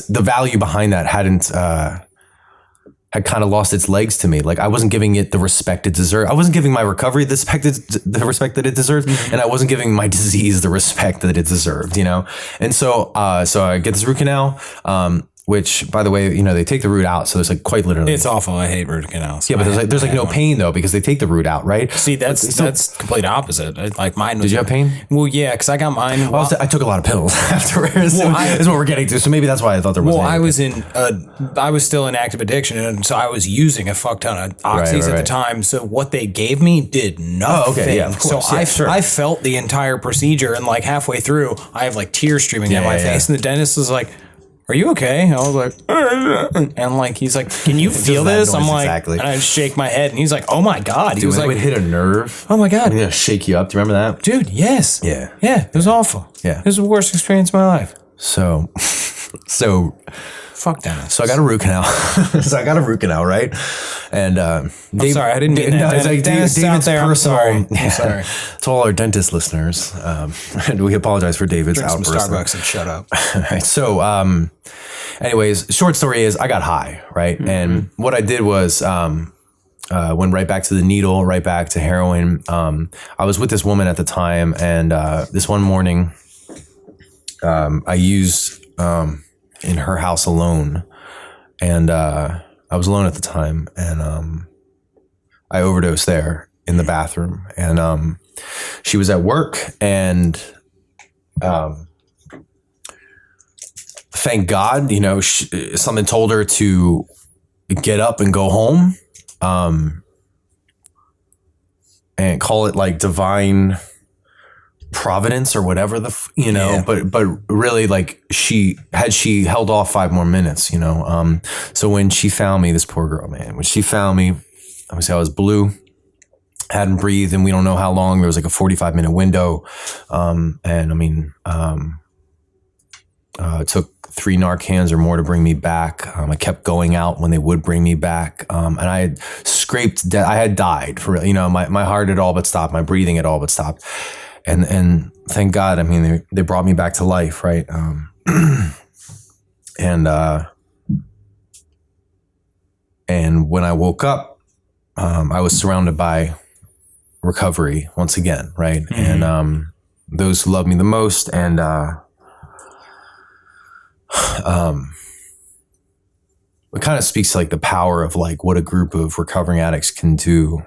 the value behind that had kind of lost its legs to me. Like I wasn't giving it the respect it deserved. I wasn't giving my recovery the respect that it deserved, and I wasn't giving my disease the respect that it deserved. And so I get this root canal, which, by the way, they take the root out, so there's like quite literally. It's awful. I hate root canals. Yeah, but there's no pain though because they take the root out, right? See, that's complete opposite. Like mine was. Did you have pain? Well, yeah, because I got mine. I took a lot of pills afterwards. Is what we're getting to. So maybe that's why I thought there was. Well, I was still in active addiction, and so I was using a fuck ton of oxys at the time. So what they gave me did nothing. Oh, okay, yeah, of course. So I felt the entire procedure, and like halfway through, I have like tears streaming down my face, and the dentist was like, "Are you okay?" And I was like, and like, he's like, "Can you feel this?" I'm like, exactly. And I shake my head, and he's like, "Oh my God." He was like, it would hit a nerve. Oh my God. Yeah, shake you up. Do you remember that? Dude, yes. Yeah. Yeah, it was awful. Yeah. It was the worst experience of my life. So fuck that. So I got a root canal. Right? And I'm sorry, I didn't mean that. It's like David's personal. I'm sorry. To all our dentist listeners, and we apologize for David's Drink outburst. some Starbucks and shut up. All right. So, anyways, short story is I got high, right? And what I did was went right back to the needle, right back to heroin. I was with this woman at the time, and this one morning, I used in her house alone, and I was alone at the time, and I overdosed there in the bathroom, and she was at work, and thank God, something told her to get up and go home, and call it like divine providence or whatever but really, like, she held off 5 more minutes, so when she found me, this poor girl, man, when she found me, obviously I was blue, hadn't breathed, and we don't know how long. There was like a 45-minute window, and I mean, it took 3 Narcans or more to bring me back. I kept going out when they would bring me back, and I had scraped I had died for real. My heart had all but stopped, my breathing had all but stopped. And thank God, I mean, they brought me back to life, right? And when I woke up, I was surrounded by recovery once again, right? And those who love me the most, and it kind of speaks to like the power of like what a group of recovering addicts can do.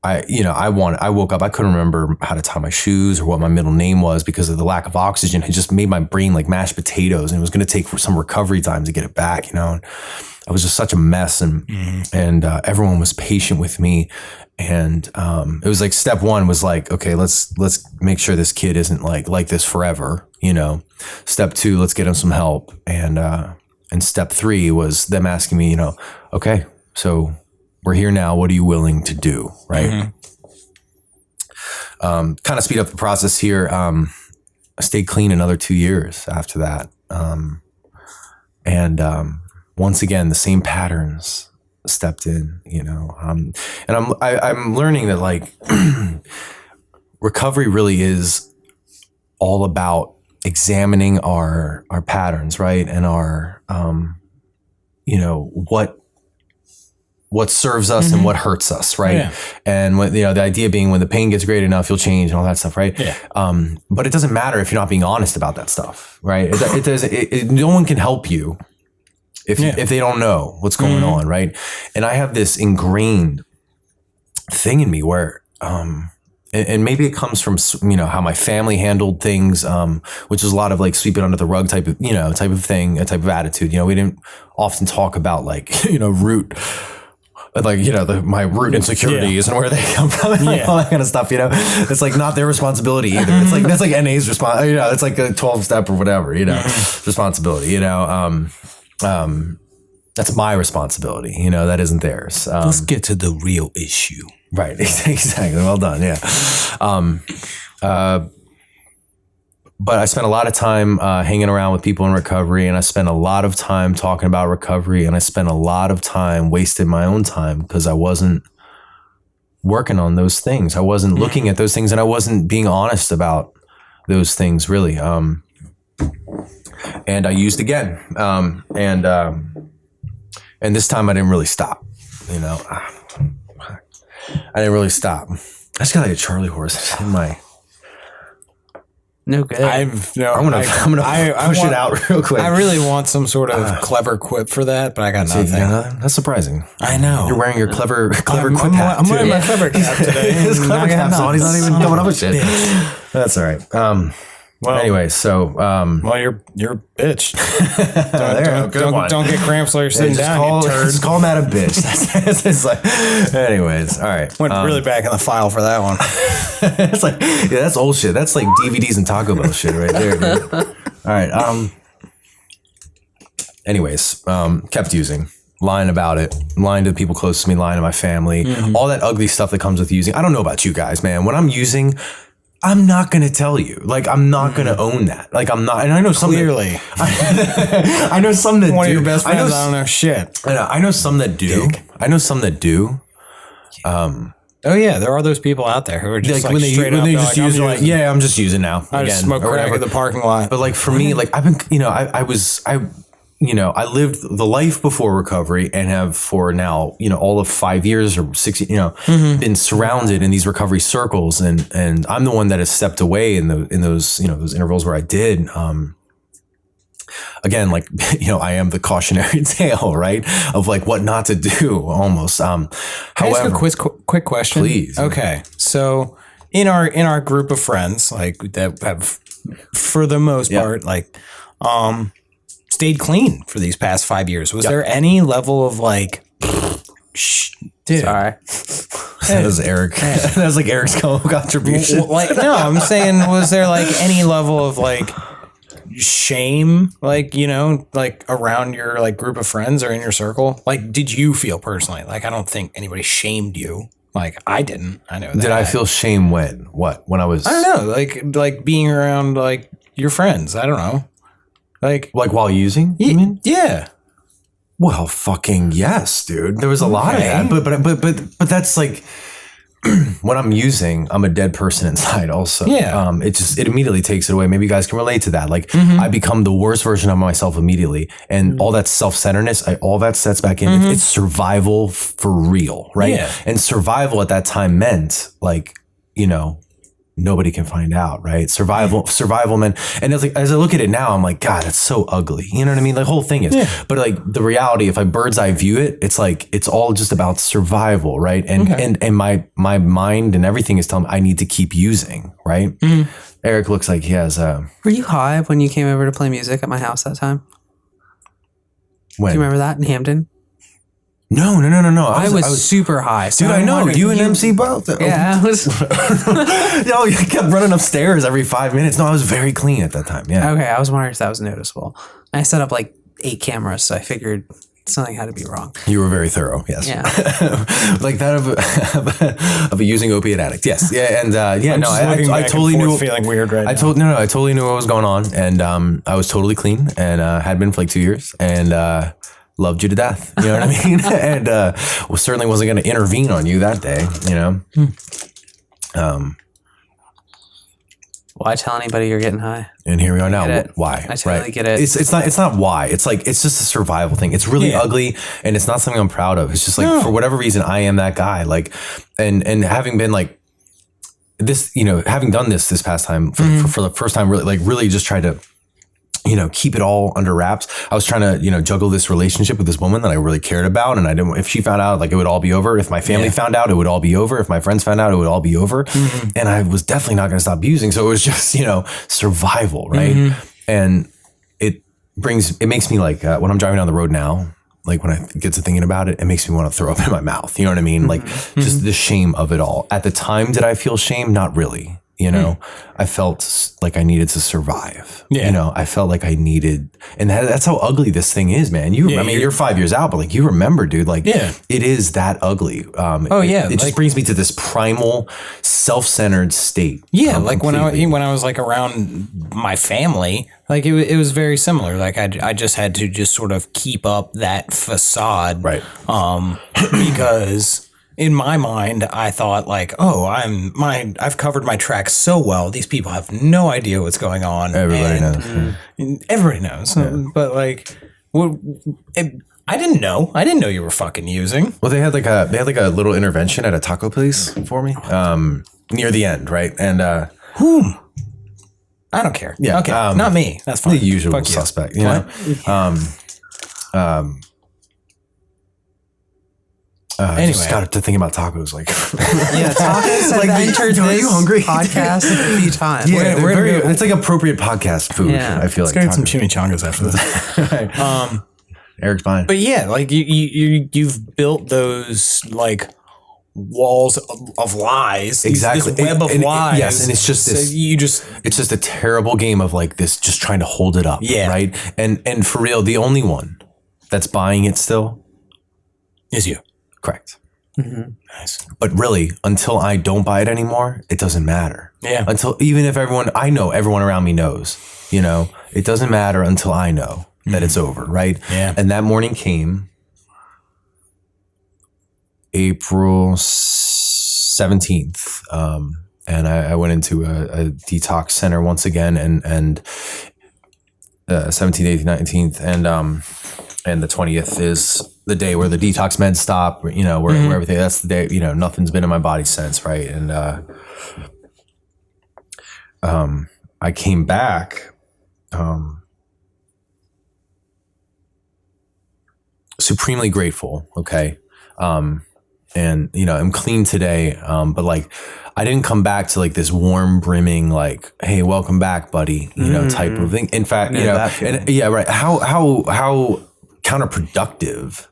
I woke up, I couldn't remember how to tie my shoes or what my middle name was because of the lack of oxygen. It just made my brain like mashed potatoes, and it was going to take some recovery time to get it back, And I was just such a mess, and everyone was patient with me. And it was like step 1 was like, okay, let's make sure this kid isn't like this forever, Step 2, let's get him some help. And step 3 was them asking me, okay, so we're here now. What are you willing to do? Right. Kind of speed up the process here. I stayed clean another 2 years after that. And once again, the same patterns stepped in, and I'm learning that like recovery really is all about examining our patterns, right? And our, what serves us and what hurts us, right? Yeah. And when, the idea being when the pain gets great enough, you'll change and all that stuff, right? Yeah. But it doesn't matter if you're not being honest about that stuff, right? It doesn't. No one can help you if they don't know what's going on, right? And I have this ingrained thing in me where, and maybe it comes from how my family handled things, which is a lot of like sweep it under the rug type of thing, a type of attitude. We didn't often talk about like root. Like, my root insecurities and where they come from and all that kind of stuff, it's like not their responsibility either. It's like, that's like NA's response, it's like a 12-step or whatever, responsibility, that's my responsibility, that isn't theirs. Let's get to the real issue. Right. Exactly. Well done. Yeah. But I spent a lot of time hanging around with people in recovery, and I spent a lot of time talking about recovery, and I spent a lot of time wasting my own time because I wasn't working on those things. I wasn't looking at those things, and I wasn't being honest about those things really. and I used again. And this time I didn't really stop. You know, I didn't really stop. I just got like a Charlie horse in my. No good. I'm gonna push it out real quick. I really want some sort of clever quip for that, but I got nothing. That's surprising. I know. You're wearing your clever quip I'm hat. I'm wearing my clever cap today. His clever cap's on. He's not even coming up with shit. That's all right. Well, anyway, so well, you're a bitch. Don't get cramps while you're sitting down. Just call Matt a bitch. It's like, anyways, all right. Went really back in the file for that one. It's like, yeah, that's old shit. That's like DVDs and Taco Bell shit right there, dude. All right. Anyways, kept using. Lying about it, lying to the people close to me, lying to my family, all that ugly stuff that comes with using. I don't know about you guys, man. When I'm using, I'm not going to tell you. Like, I'm not going to own that. Like, I'm not. And I know some Clearly. I know some that One do. of your best friends, I don't know shit. I know some that do. I know some that do. Oh, yeah. There are those people out there who are just like when they just use like, yeah, I'm just using now. I just smoke crack in the parking lot. But like for me, like I've been, I lived the life before recovery and have for now, all of 5 years or 6, been surrounded in these recovery circles. And I'm the one that has stepped away in those intervals where I did. Again, like, I am the cautionary tale, right? Of like what not to do almost. Can I ask a quick question? Please. Okay. So in our group of friends, like that have, for the most part, like, stayed clean for these past 5 years. Was there any level of like, dude? Sorry. That was Eric. That was like Eric's contribution. I'm saying, was there like any level of like shame, like, like around your like group of friends or in your circle? Like, did you feel personally? Like, I don't think anybody shamed you. Like, I didn't. I know that. Did I feel shame when? What? When I was? I don't know. Like being around like your friends. I don't know. Like while using? You mean? Yeah. Well, fucking yes, dude. There was a lot of that, but that's like when I'm using, I'm a dead person inside. Also, yeah. It immediately takes it away. Maybe you guys can relate to that. Like I become the worst version of myself immediately, and all that self-centeredness, all that sets back in. It's survival for real, right? Yeah. And survival at that time meant like nobody can find out, right? Survival meant, and it's like, as I look at it now, I'm like, God, that's so ugly. You know what I mean? The whole thing is, but like the reality, if I bird's eye view it, it's like, it's all just about survival, right? And my mind and everything is telling me I need to keep using, right? Eric looks like he has Were you high when you came over to play music at my house that time? when? Do you remember that in Hampton? No. I was super high. So dude, I know. You and MC both. Yeah. Yo, you kept running upstairs every 5 minutes. No, I was very clean at that time. Yeah. Okay, I was wondering if that was noticeable. I set up like 8 cameras, so I figured something had to be wrong. You were very thorough. Yes. Yeah. Like that of a using opiate addict. Yes. Yeah. And I totally knew. Feeling weird right now. I totally knew what was going on, and I was totally clean, and had been for like 2 years, and loved you to death. You know what I mean? And certainly wasn't going to intervene on you that day. Why tell anybody you're getting high? And here we are now. Why? I totally get it. It's not why. It's like, it's just a survival thing. It's really ugly, and it's not something I'm proud of. It's just like, for whatever reason, I am that guy. Like, and having been like this, having done this past time for the first time, really just tried to, keep it all under wraps. I was trying to, juggle this relationship with this woman that I really cared about. And I didn't, if she found out, like, it would all be over. If my family found out, it would all be over. If my friends found out, it would all be over. And I was definitely not going to stop using. So it was just, survival. Right. And it makes me like, when I'm driving down the road now, like when I get to thinking about it, it makes me want to throw up in my mouth. You know what I mean? Like just the shame of it all. At the time, did I feel shame? Not really. I felt like I needed to survive. I felt like I needed, and that's how ugly this thing is, man. You're 5 years out, but like, you remember, dude, like, it is that ugly. It just brings me to this primal, self-centered state. Yeah. Like when I was like around my family, like it was very similar. Like I just had to just sort of keep up that facade. Right. Because in my mind, I thought like, oh, I've covered my tracks so well. These people have no idea what's going on. Everybody knows. Everybody knows. Yeah. But like, I didn't know. I didn't know you were fucking using. Well, they had like a little intervention at a taco place for me near the end, right? And I don't care. Yeah, okay, not me. That's fine. The usual suspect, you know. Anyway, just got to thinking about tacos. Like, tacos have entered are you hungry? Podcast a few times. Yeah, it's like appropriate podcast food. Yeah. I feel Let's like get some chimichangas after this. Eric's fine. But yeah, like you've built those like walls of lies. Exactly. This web of lies. Yes, and it's just this. It's just a terrible game of like this, just trying to hold it up. Yeah. Right. And for real, the only one that's buying it still is you. Correct. Mm-hmm. Nice. But really, until I don't buy it anymore, it doesn't matter. Yeah. Until even if I know everyone around me knows, you know, it doesn't matter until I know that it's over. Right. Yeah. And that morning came April 17th. And I went into a detox center once again and 17th, 18th, 19th. And the 20th is the day where the detox meds stop, you know, where everything, that's the day, you know, nothing's been in my body since. Right. And, I came back, supremely grateful. Okay. And, you know, I'm clean today. But like, I didn't come back to like this warm brimming, like, hey, welcome back, buddy, you know, type of thing. In fact, you know, and yeah, right. How counterproductive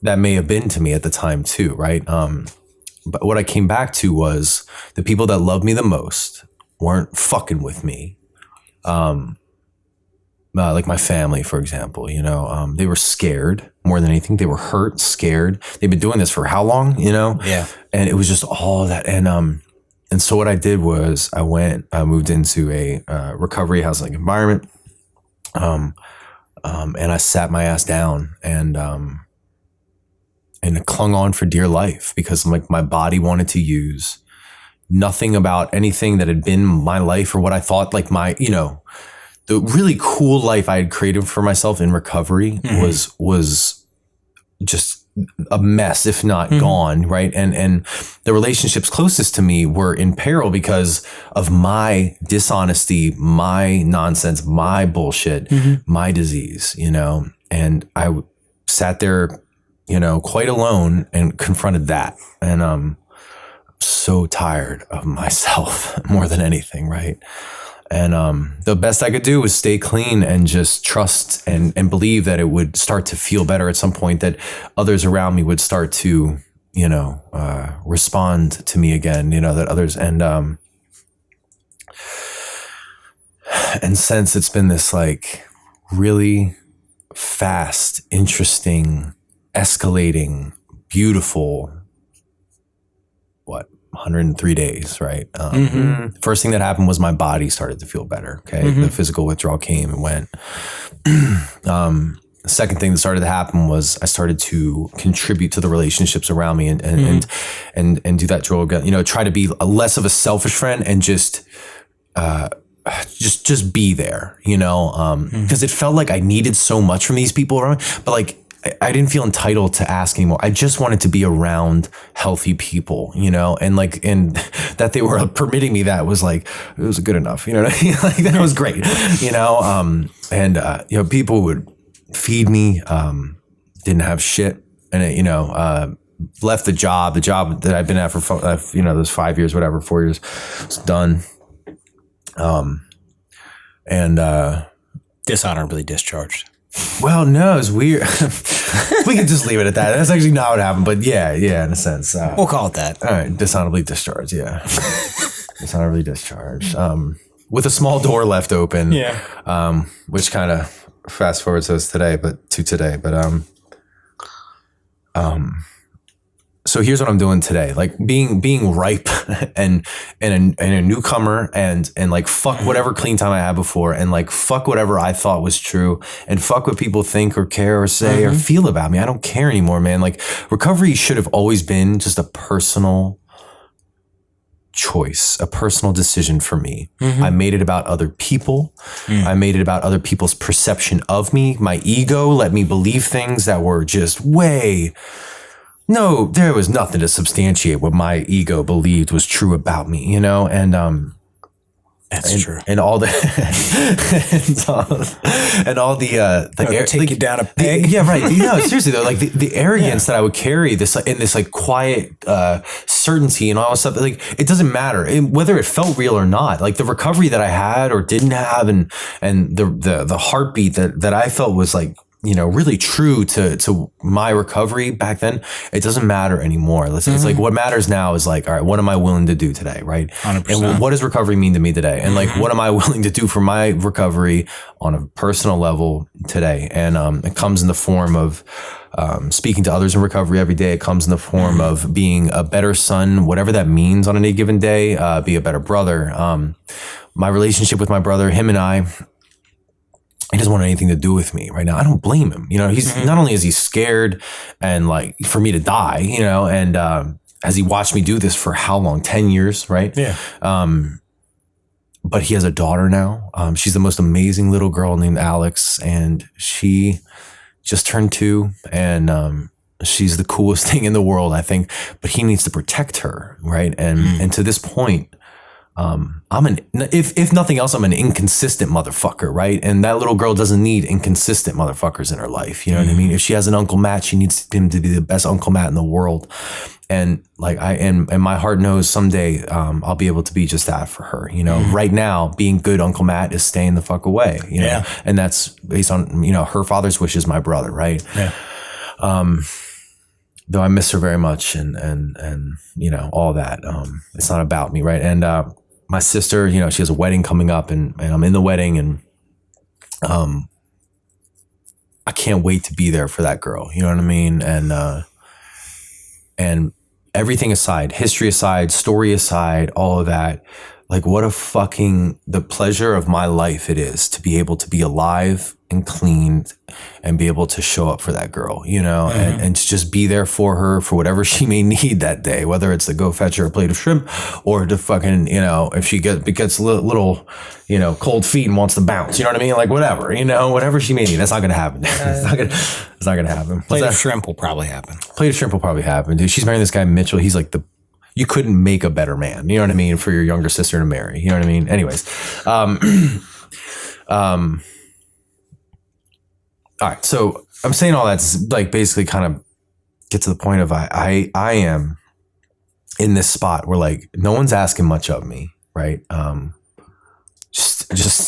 that may have been to me at the time too. Right. But what I came back to was the people that loved me the most weren't fucking with me. Like my family, for example, you know, they were scared more than anything. They were hurt, scared. They've been doing this for how long, you know? Yeah. And it was just all that. And so what I did was I moved into a recovery housing environment. And I sat my ass down and clung on for dear life because like my body wanted to use. Nothing about anything that had been my life or what I thought like my, you know, the really cool life I had created for myself in recovery was just a mess, if not gone. Right. And the relationships closest to me were in peril because of my dishonesty, my nonsense, my bullshit, my disease, you know, and I sat there, you know, quite alone and confronted that. And I'm so tired of myself more than anything. Right. And the best I could do was stay clean and just trust and believe that it would start to feel better at some point, that others around me would start to, you know, respond to me again, you know, that others. And since it's been this like really fast, interesting, escalating, beautiful, 103 days, right? First thing that happened was my body started to feel better. Okay. The physical withdrawal came and went. The second thing that started to happen was I started to contribute to the relationships around me and do that drill again, you know, try to be less of a selfish friend and just be there, you know, because it felt like I needed so much from these people around me, but like, I didn't feel entitled to ask anymore. I just wanted to be around healthy people, you know, and that they were permitting me that was like, it was good enough, you know what I mean? Like that was great, you know? You know, people would feed me, didn't have shit and left the job that I've been at for, you know, those 5 years, whatever, 4 years, it's done. Dishonorably discharged. Well, no, it's weird. We could just leave it at that. That's actually not what happened, but yeah, in a sense. We'll call it that. All right, dishonorably discharged, yeah. Dishonorably discharged. With a small door left open. Yeah. Which kind of fast forwards us today. so here's what I'm doing today. Like being ripe and a newcomer and like fuck whatever clean time I had before and like fuck whatever I thought was true and fuck what people think or care or say or feel about me. I don't care anymore, man. Like recovery should have always been just a personal choice, a personal decision for me. I made it about other people. I made it about other people's perception of me. My ego let me believe things that were just there was nothing to substantiate what my ego believed was true about me, you know? And That's true. And all the take you down a peg. Yeah, right. No, seriously though, like the arrogance that I would carry this in this like quiet certainty and all this stuff. Like it doesn't matter whether it felt real or not. Like the recovery that I had or didn't have, and the heartbeat that I felt was like, you know, really true to my recovery back then. It doesn't matter anymore. It's like what matters now is like, all right, what am I willing to do today, right? 100%. And what does recovery mean to me today? And like, what am I willing to do for my recovery on a personal level today? And it comes in the form of speaking to others in recovery every day. It comes in the form of being a better son, whatever that means on any given day. Be a better brother. My relationship with my brother, him and I. He doesn't want anything to do with me right now. I don't blame him. You know, he's not only is he scared and like for me to die, you know, and has he watched me do this for how long? 10 years, right? Yeah. But he has a daughter now. She's the most amazing little girl named Alex, and she just turned 2, and she's the coolest thing in the world, I think. But he needs to protect her, right? And to this point, if nothing else, I'm an inconsistent motherfucker, right? And that little girl doesn't need inconsistent motherfuckers in her life. You know what I mean? If she has an Uncle Matt, she needs him to be the best Uncle Matt in the world. And like and my heart knows someday, I'll be able to be just that for her. You know, right now being good Uncle Matt is staying the fuck away, you know? Yeah. And that's based on, you know, her father's wish is my brother. Right. Yeah. Though I miss her very much and, you know, all that, it's not about me. Right. And, my sister, you know, she has a wedding coming up and I'm in the wedding and I can't wait to be there for that girl. You know what I mean? And everything aside, history aside, story aside, all of that, like what the pleasure of my life it is to be able to be alive and clean and be able to show up for that girl, you know, and to just be there for her for whatever she may need that day, whether it's to go fetch her a plate of shrimp or to fucking, you know, if she gets a little, you know, cold feet and wants to bounce, you know what I mean? Like whatever, you know, whatever she may need, that's not going to happen. It's not going to happen. Plate of shrimp will probably happen. Plate of shrimp will probably happen. Dude, she's marrying this guy, Mitchell. He's like you couldn't make a better man. You know what I mean? For your younger sister to marry. You know what I mean? Anyways. All right. So I'm saying all that's like basically kind of get to the point of I am in this spot where like no one's asking much of me. Right. Just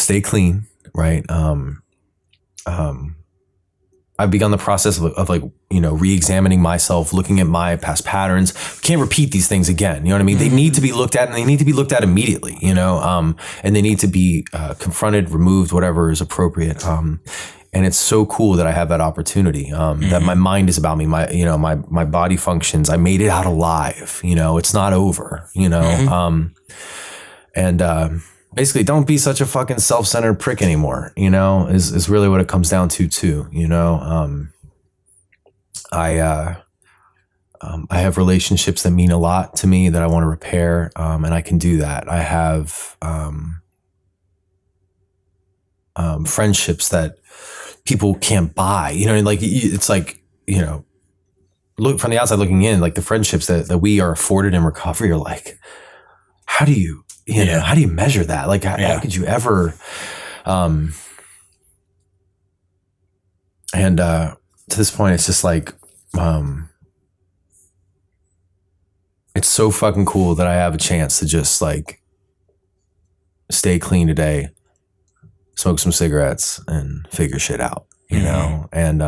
stay clean. Right. I've begun the process of like, you know, re-examining myself, looking at my past patterns. Can't repeat these things again. You know what I mean? They need to be looked at and they need to be looked at immediately, you know, and they need to be confronted, removed, whatever is appropriate. And it's so cool that I have that opportunity, that my mind is about me. My body functions. I made it out alive, you know, it's not over, you know? Basically, don't be such a fucking self-centered prick anymore, you know, is really what it comes down to too, you know. I have relationships that mean a lot to me that I want to repair, and I can do that. I have friendships that people can't buy, you know, like it's like, you know, look from the outside looking in, like the friendships that we are afforded in recovery are like, how do you know, how do you measure that? Like, how could you ever, to this point, it's just like, it's so fucking cool that I have a chance to just like stay clean today, smoke some cigarettes and figure shit out, you know? And,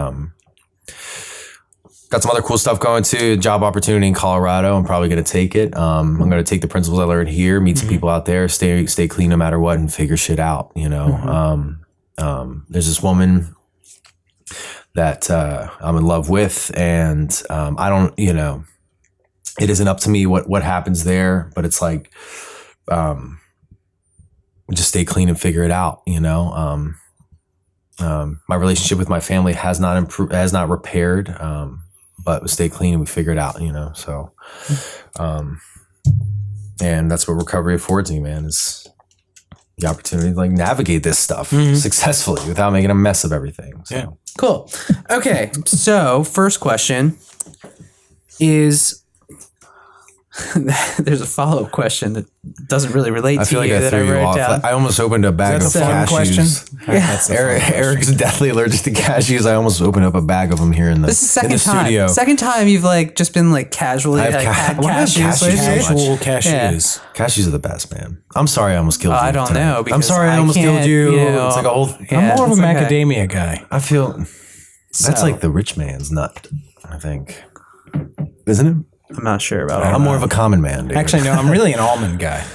got some other cool stuff going too. Job opportunity in Colorado. I'm probably going to take it. I'm going to take the principles I learned here, meet some people out there, stay clean no matter what, and figure shit out. You know, there's this woman that I'm in love with, and I don't, it isn't up to me what happens there, but it's like, just stay clean and figure it out. My relationship with my family has not improved, has not repaired, but we stay clean and we figure it out. So, and that's what recovery affords me, man, is the opportunity to like navigate this stuff successfully without making a mess of everything. So. Yeah. Cool. Okay. So first question is, there's a follow-up question that doesn't really relate to you that I wrote down. I almost opened a bag of cashews. Eric's deathly allergic to cashews. I almost opened up a bag of them here in the This is second time. studio. Second time you've like just been like casually had cashews. Casual cashews. Cashews are the best, man. I'm sorry I almost killed you. I don't know. I'm sorry I almost killed you. It's like a whole. I'm more of a macadamia guy. I feel that's like the rich man's nut. I think, isn't it? I'm not sure about it. I'm more of a common man, dude. Actually, no, I'm really an almond guy.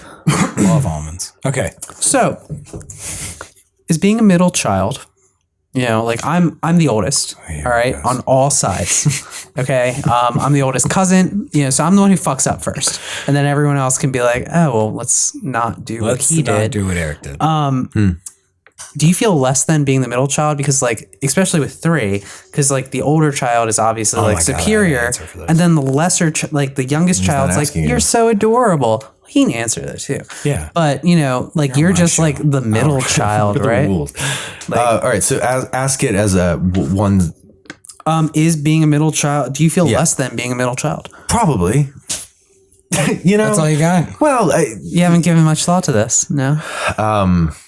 Love almonds. Okay. So, is being a middle child, like I'm the oldest, all right, on all sides. Okay. I'm the oldest cousin, so I'm the one who fucks up first. And then everyone else can be like, oh, well, let's not do what he did. Do what Eric did. Do you feel less than being the middle child? Because like, especially with 3, because like the older child is obviously like superior. And then the lesser, like the youngest child's like, you're so adorable. He can answer that too. Yeah. But like, you're just like the middle child, right? All right. So ask it as a one. Is being a middle child, do you feel less than being a middle child? Probably. That's all you got. Well, you haven't given much thought to this, no?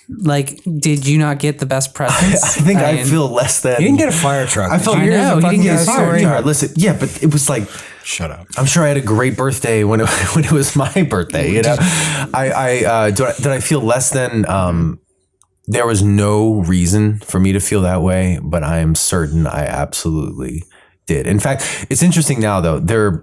Like, did you not get the best presents? I think I feel less than. You didn't get a fire truck. I felt he didn't get a fire truck. Listen, yeah, but it was like. Shut up. I'm sure I had a great birthday when it was my birthday. Did I feel less than? There was no reason for me to feel that way, but I am certain I absolutely did. In fact, it's interesting now though.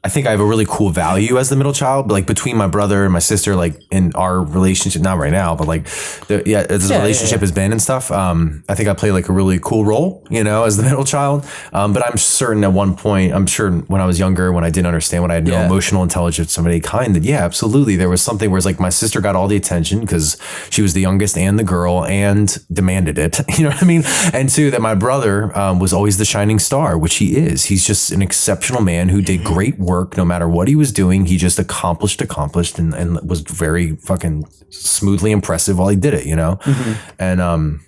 I think I have a really cool value as the middle child, like between my brother and my sister, like in our relationship, not right now, but like, as the relationship has been and stuff. I think I play like a really cool role, as the middle child. But I'm certain at one point, I'm sure when I was younger, when I didn't understand, when I had no emotional intelligence of any kind, that absolutely. There was something where it's like my sister got all the attention because she was the youngest and the girl and demanded it. You know what I mean? And 2, that my brother was always the shining star, which he is. He's just an exceptional man who did great work. No matter what he was doing, he just accomplished and was very fucking smoothly impressive while he did it, And then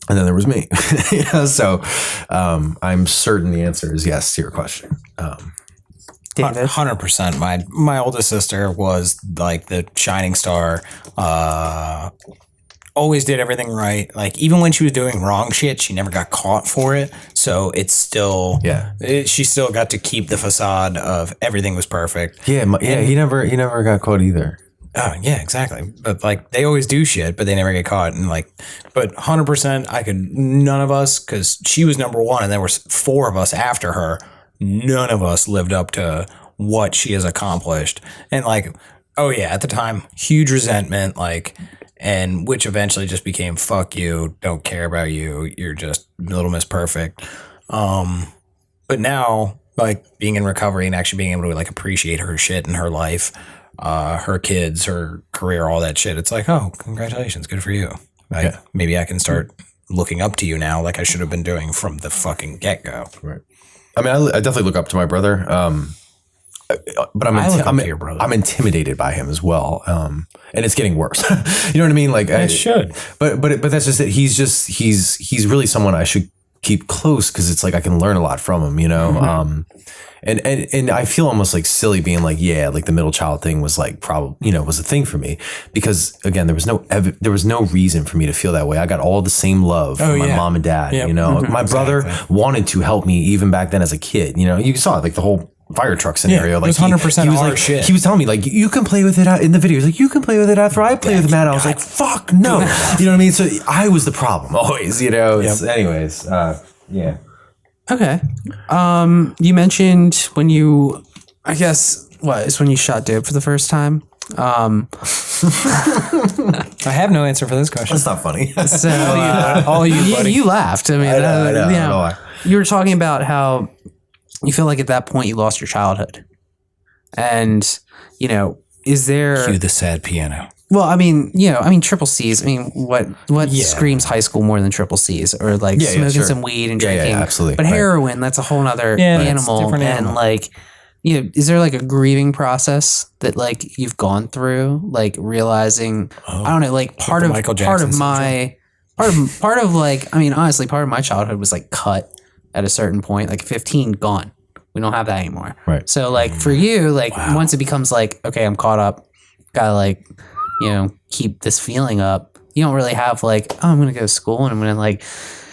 there was me. So I'm certain the answer is yes to your question. David? 100%. My oldest sister was like the shining star. Always did everything right. Like even when she was doing wrong shit, she never got caught for it. So it's still, she still got to keep the facade of everything was perfect. Yeah. He never got caught either. Oh yeah, exactly. But like they always do shit, but they never get caught. And like, but 100%, none of us, cause she was number 1 and there was 4 of us after her. None of us lived up to what she has accomplished. And like, oh yeah, at the time, huge resentment, like, and which eventually just became fuck you, don't care about you, you're just Little Miss Perfect. But now, like being in recovery and actually being able to like appreciate her shit in her life, her kids, her career, all that shit, it's like, oh, congratulations, good for you. Like maybe I can start looking up to you now, like I should have been doing from the fucking get-go. Right. I mean, I definitely look up to my brother. But I'm intimidated by him as well, and it's getting worse. You know what I mean? Like it should, but that's just it. He's really someone I should keep close because it's like I can learn a lot from him. Mm-hmm. And I feel almost like silly being like, like the middle child thing was like was a thing for me because again there was no reason for me to feel that way. I got all the same love from my mom and dad. Yep. Mm-hmm. My brother wanted to help me even back then as a kid. You saw like the whole fire truck scenario. Like it was 100% our shit. He was telling me like, you can play with it in the video. He's like, you can play with it after I play with it, man. I was like, fuck no. You know what I mean? So I was the problem always, anyways. Yeah. Okay. You mentioned when you, I guess, when you shot Dib for the first time. I have no answer for this question. That's not funny. So All you, buddy. you laughed. I mean, I know, you I know, know why. you were talking about how you feel like at that point you lost your childhood, and you know, is there? Cue the sad piano. Well, I mean, triple C's. I mean, what screams high school more than triple C's, or like smoking sure. some weed and Yeah, drinking? absolutely. But Right. heroin, that's a whole nother Yeah, that's a animal. different And animal. like, is there like a grieving process that like you've gone through, like realizing? I don't know, like part the of Michael part Jackson of my part of like, I mean, honestly, part of my childhood was like cut at a certain point, like 15 gone. We don't have that anymore. Right. So like for you, like once it becomes like, okay, I'm caught up, gotta like, keep this feeling up. You don't really have like, oh, I'm gonna go to school and I'm gonna like,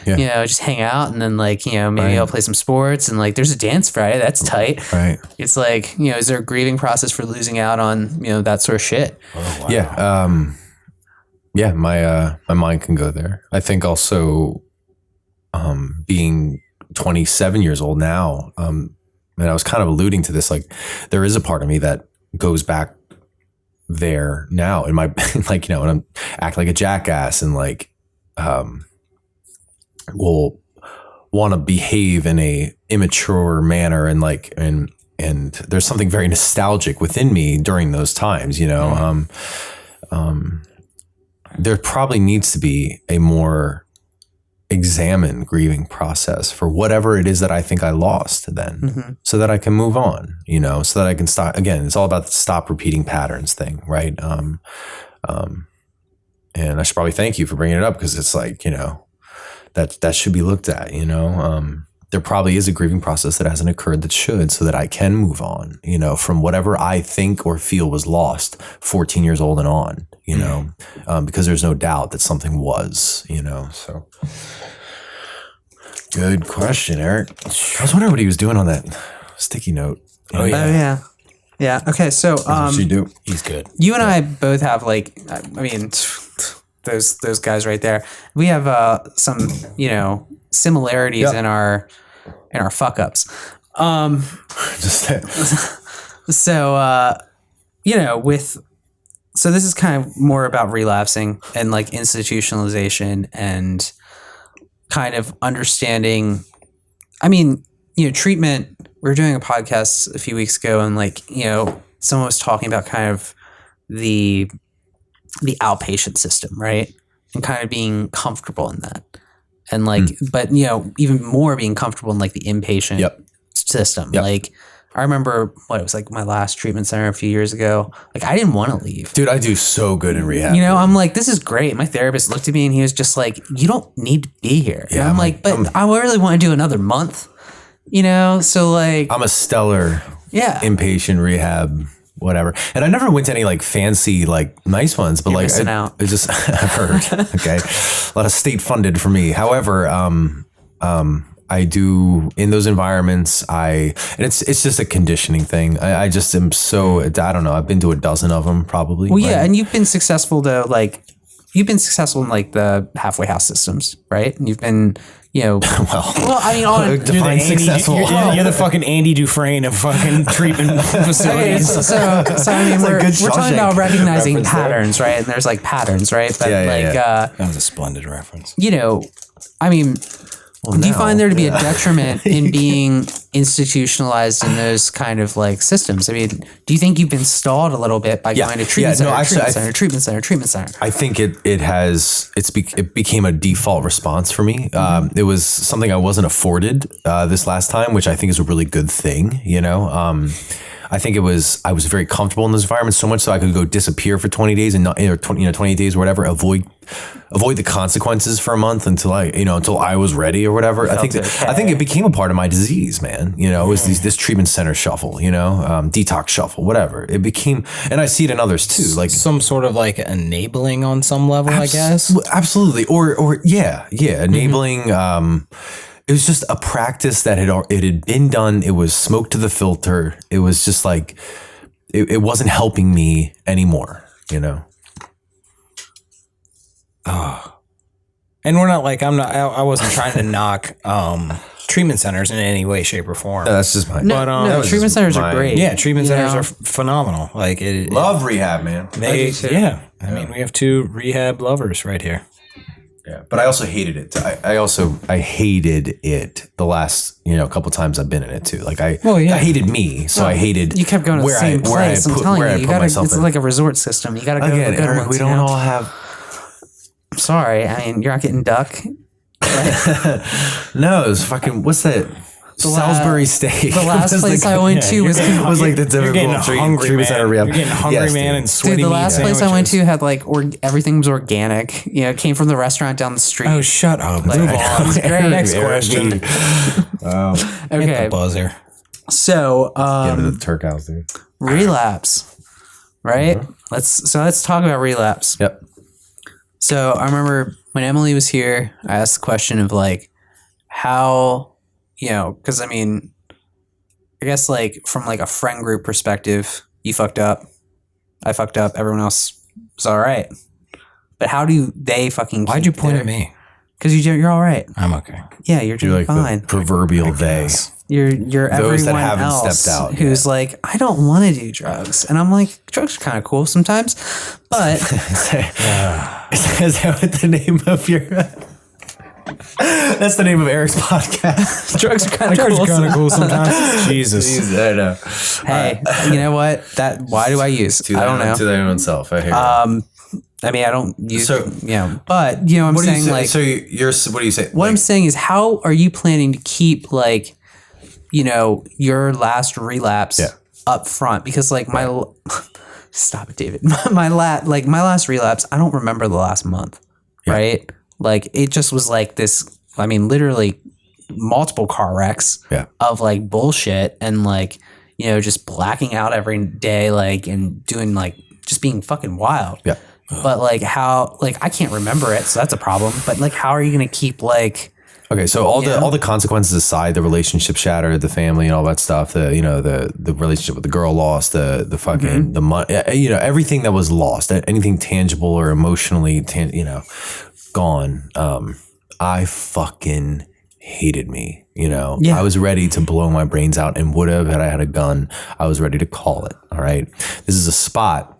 just hang out and then like, maybe I'll play some sports and like there's a dance Friday, that's tight. Right. It's like, is there a grieving process for losing out on, that sort of shit? Oh, wow. Yeah. My mind can go there. I think also being 27 years old now, and I was kind of alluding to this, like there is a part of me that goes back there now in my like, when I'm act like a jackass and like will want to behave in a immature manner and like and there's something very nostalgic within me during those times, there probably needs to be a more examined grieving process for whatever it is that I think I lost then, so that I can move on, so that I can stop. Again, it's all about the stop repeating patterns thing, right? And I should probably thank you for bringing it up because it's like, that should be looked at, there probably is a grieving process that hasn't occurred that should, so that I can move on, from whatever I think or feel was lost 14 years old and on, because there's no doubt that something was, so. Good question, Eric. I was wondering what he was doing on that sticky note. Oh, yeah. Oh yeah. Yeah. Okay. So, What you do? He's good. you and I both have like, I mean, those guys right there. We have some, similarities in our fuck ups. Just So, so this is kind of more about relapsing and like institutionalization and kind of understanding. I mean, treatment. We were doing a podcast a few weeks ago and like, someone was talking about kind of the outpatient system, right? And kind of being comfortable in that. And like, but even more being comfortable in like the inpatient system. Yep. Like I remember it was like my last treatment center a few years ago. Like I didn't want to leave. dude, I do so good in rehab. I'm like, this is great. My therapist looked at me and he was just like, you don't need to be here. Yeah, and I'm like, but I really want to do another month, So like, I'm a stellar inpatient rehab, whatever. And I never went to any like fancy, like nice ones, but You're like missing out. It's just I've heard. Okay, a lot of state funded for me. However, I do in those environments. And it's just a conditioning thing. I just am so I don't know. I've been to a dozen of them probably. well, yeah, and you've been successful though. Like you've been successful in like the halfway house systems, right? And you've been, well, I mean, on define successful. You're the fucking Andy Dufresne of fucking treatment facilities. so I mean, we're good talking about Shawshank recognizing reference there. patterns, right? And there's like patterns, right? But That was a splendid reference. I mean, do you find there to be a detriment in being institutionalized in those kind of like systems? I mean, do you think you've been stalled a little bit by going to treatment treatment center? I think it became a default response for me. It was something I wasn't afforded this last time, which I think is a really good thing. I think I was very comfortable in this environment so much so I could go disappear for 20 days and not, 20 days or whatever, avoid the consequences for a month until I was ready or whatever. I think it became a part of my disease, man. It was this treatment center shuffle, detox shuffle, whatever. It became, and I see it in others too, like some sort of like enabling on some level, I guess. Absolutely. Or enabling, it was just a practice that it had been done. It was smoke to the filter. It was just like, it wasn't helping me anymore, And we're not like, I wasn't trying to knock treatment centers in any way, shape, or form. No, that's just mine. But treatment centers are great. yeah, treatment centers are phenomenal. Like Love rehab, man. I mean, we have 2 rehab lovers right here. Yeah, but I also hated it. I hated it the last couple times I've been in it too. Like I hated me, so I hated. You kept going to the same place. I'm telling you, it's like a resort system. You got to go to the good ones. We don't all have. I'm sorry. I mean, you're not getting duck. No, it was fucking. What's that? Salisbury steak. The last place I went to was like the typical treatment center rehab. You're getting hungry, man, and sweaty. Dude, the meat last place sandwiches. I went to had like everything was organic. It came from the restaurant down the street. Oh, shut up. Move on. Great. Next question. Okay. Hit the buzzer. So, Get into the Turk house, dude. relapse, right? Let's talk about relapse. Yep. So I remember when Emily was here, I asked the question of like how, because I mean, I guess like from like a friend group perspective, you fucked up, I fucked up, everyone else was all right. But how do they fucking? Why'd you point at me? Because you're all right. I'm okay. Yeah, you're doing You're like fine. the proverbial they. You're Those that everyone haven't else stepped out who's like, I don't want to do drugs, and I'm like, drugs are kind of cool sometimes, but Is that what the name of your? That's the name of Eric's podcast. drugs are kind of cool. Kind of cool sometimes. Jesus. I know. Hey, you know what? Why do I use? I don't know. To their own self. I hear. I mean, I don't use, So- but I'm what do you saying say? like, So you're. What do you say? what I'm saying is, how are you planning to keep like, your last relapse up front? Because like stop it, David. my last relapse, I don't remember the last month, right? Like it just was like this. I mean, literally multiple car wrecks of like bullshit and like, just blacking out every day, like, and doing like just being fucking wild. Yeah. But like how, like I can't remember it, so that's a problem. But like, how are you gonna keep like? Okay, so all the consequences aside, the relationship shattered, the family and all that stuff, the relationship with the girl lost, the fucking the money, everything that was lost, anything tangible or emotionally, gone. I fucking hated me. I was ready to blow my brains out and would have had I had a gun. I was ready to call it. All right, this is a spot.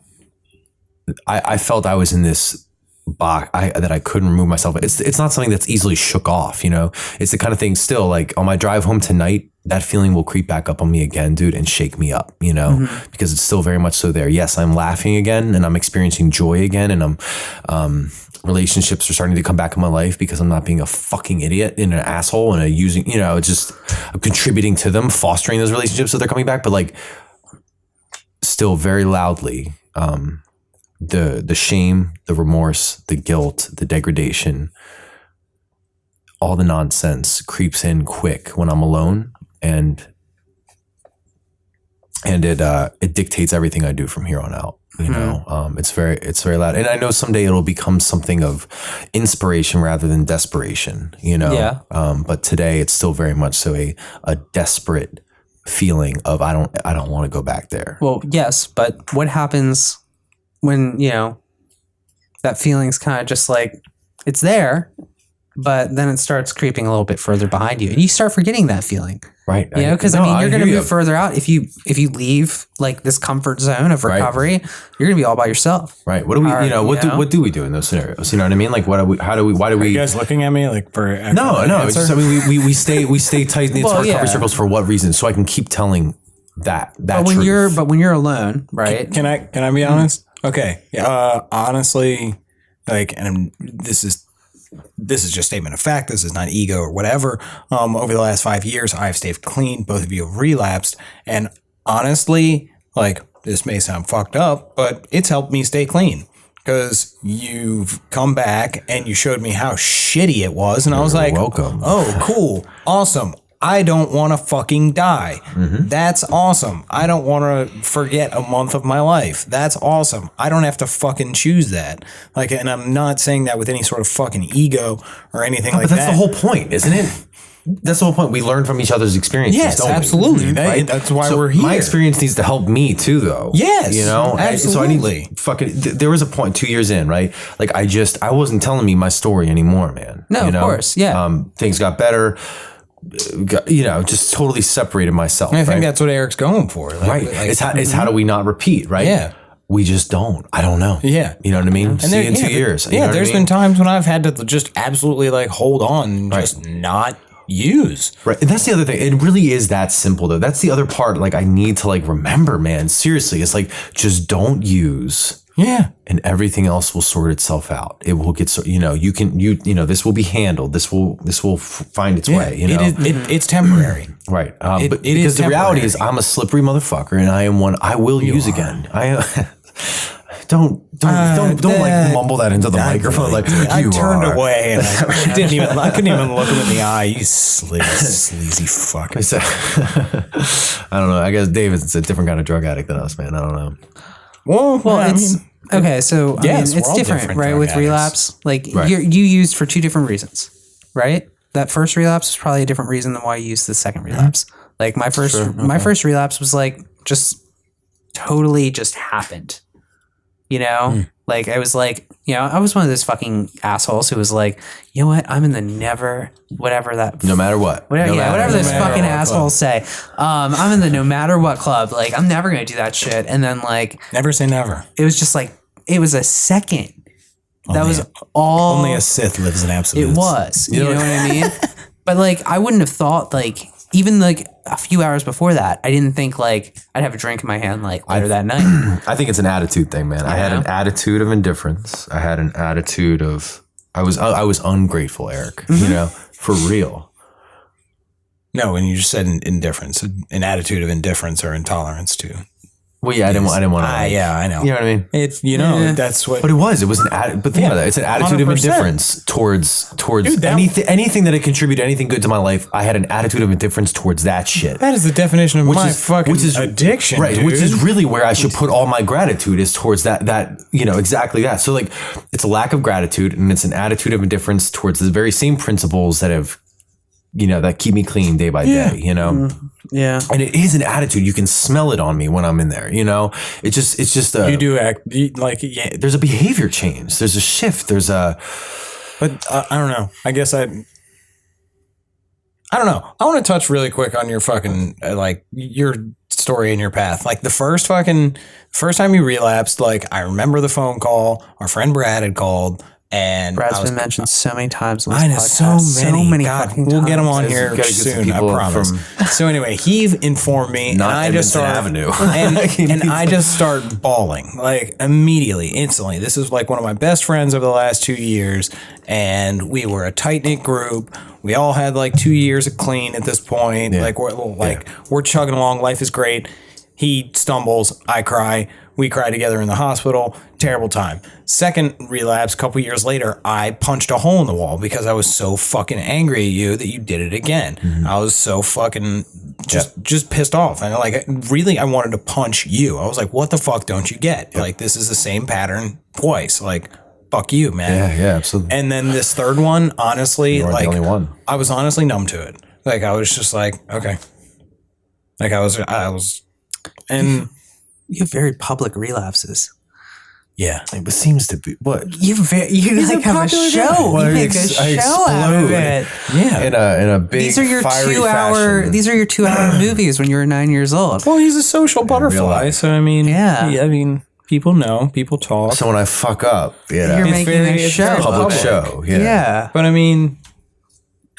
I felt I was in this box that I couldn't remove myself. It's not something that's easily shook off. It's the kind of thing still like on my drive home tonight, that feeling will creep back up on me again, dude, and shake me up, because it's still very much so there. Yes, I'm laughing again and I'm experiencing joy again. And I'm, relationships are starting to come back in my life because I'm not being a fucking idiot and an asshole and I'm contributing to them, fostering those relationships so they're coming back. But like still very loudly, the shame, the remorse, the guilt, the degradation, all the nonsense creeps in quick when I'm alone, and it dictates everything I do from here on out. It's very loud, and I know someday it'll become something of inspiration rather than desperation. But today it's still very much so a desperate feeling of I don't want to go back there. Well, yes, but what happens when that feeling's kind of just like it's there, but then it starts creeping a little bit further behind you, and you start forgetting that feeling, right? Because you're going to move further out if you leave like this comfort zone of recovery. Right. You're going to be all by yourself, right? What do we, what do we do in those scenarios? You know what I mean? Like, why do we? Are you guys looking at me like for no? It's just, I mean, we stay tight knit recovery circles for what reason? So I can keep telling that. But when you're alone, right? Can I be honest? Okay. Honestly, like, and this is just statement of fact. This is not ego or whatever. Over the last 5 years, I've stayed clean. Both of you have relapsed. And honestly, like, this may sound fucked up, but it's helped me stay clean because you've come back and you showed me how shitty it was. And I was like, welcome. Oh, cool. Awesome. I don't want to fucking die. Mm-hmm. That's awesome. I don't want to forget a month of my life. That's awesome. I don't have to fucking choose that. Like, and I'm not saying that with any sort of fucking ego or anything like that. But that's the whole point, isn't it? that's the whole point. We learn from each other's experiences. Yes, don't we? absolutely. Right? That's why So we're here. My experience needs to help me too, though. Yes, you know, absolutely. So I need fucking. There was a point 2 years in, right? Like I wasn't telling me my story anymore, man. No, of course, yeah. Things got better. Just totally separated myself. I think that's what Eric's going for. Like, right. It's how do we not repeat, right? Yeah. We just don't. I don't know. Yeah. You know what I mean? And see you in 2 years. You know what I there's mean? been times when I've had to just absolutely like hold on and just not use. Right. And that's the other thing. It really is that simple though. That's the other part. Like I need to like remember, man, seriously. It's like, just don't use. Yeah. And everything else will sort itself out. It will get this will be handled. This will find its way, It's temporary. Right. It Because is the reality is temporary. I'm a slippery motherfucker and I am one I will use again. Don't like mumble that into the microphone. Like I you turned are. away and I couldn't even look him in the eye. You sleazy fuck. I don't know. I guess David's a different kind of drug addict than us, man. I don't know. Well, It's okay. So Yes, we're it's all different, different right? drug With addicts. relapse, like Right. you used for 2 different reasons, right? That first relapse was probably a different reason than why you used the second relapse. Like my first relapse was like just totally just happened. Like I was like, I was one of those fucking assholes who was like, you know what? I'm in the whatever No matter what. Whatever those fucking what assholes say. I'm in the no matter what club. Like I'm never gonna do that shit. And then like never say never. it was just like it was a second. That was all. Only a Sith lives in absolutes. It was. You know what I mean? But like I wouldn't have thought like even like a few hours before that, I didn't think like I'd have a drink in my hand like later that night. I think it's an attitude thing, man. I had an attitude of indifference. I had an attitude of I was ungrateful, Eric. For real. No, when you just said indifference, an attitude of indifference or intolerance too. Well, yeah, I didn't want to. Yeah, I know. You know what I mean? It's that's what. But it was an attitude. But think about that. It's an attitude 100%. of indifference towards Dude, anything that had contributed anything good to my life. I had an attitude of indifference towards that shit. That is the definition of fucking addiction, right? dude. Which is really where I should put all my gratitude is towards that exactly that. So like, it's a lack of gratitude, and it's an attitude of indifference towards the very same principles that have, that keep me clean day by day. Yeah. And it is an attitude. You can smell it on me when I'm in there. It's just you do act like there's a behavior change. There's a shift. There's a. But I don't know. I guess I don't know. I want to touch really quick on your fucking like your story and your path. Like the first time you relapsed, like I remember the phone call. Our friend Brad had called. And Brad's been mentioned so many times on this I know podcast. so many. God, fucking we'll get him on We've here gotta get some soon. I people promise. So anyway, he informed me, Not and I just Edmonton started, Avenue. and I just start bawling like immediately, instantly. This is like one of my best friends over the last 2 years, and we were a tight knit group. We all had like 2 years of clean at this point. Yeah. Like we're chugging along. Life is great. He stumbles. I cry. We cry together in the hospital. Terrible time. Second relapse, a couple years later, I punched a hole in the wall because I was so fucking angry at you that you did it again. Mm-hmm. I was so fucking just pissed off. And like, really, I wanted to punch you. I was like, what the fuck don't you get? Like, this is the same pattern twice. Like, fuck you, man. Yeah, absolutely. And then this third one, honestly, You weren't like, the only one. I was honestly numb to it. Like, I was just like, okay. Like, I was, and You have very public relapses. yeah. It seems to be what You like have a show. Well, You make a I show out of explode. it. Yeah. in a big These are your fiery 2 hour. fashion. These are your 2 hour movies when you were 9 years old. Well, he's a social butterfly. life. So, I mean, Yeah. I mean, people know, people talk. So when I fuck up, You're It's making very- a it's show. very public public. show. Yeah. Yeah. But I mean,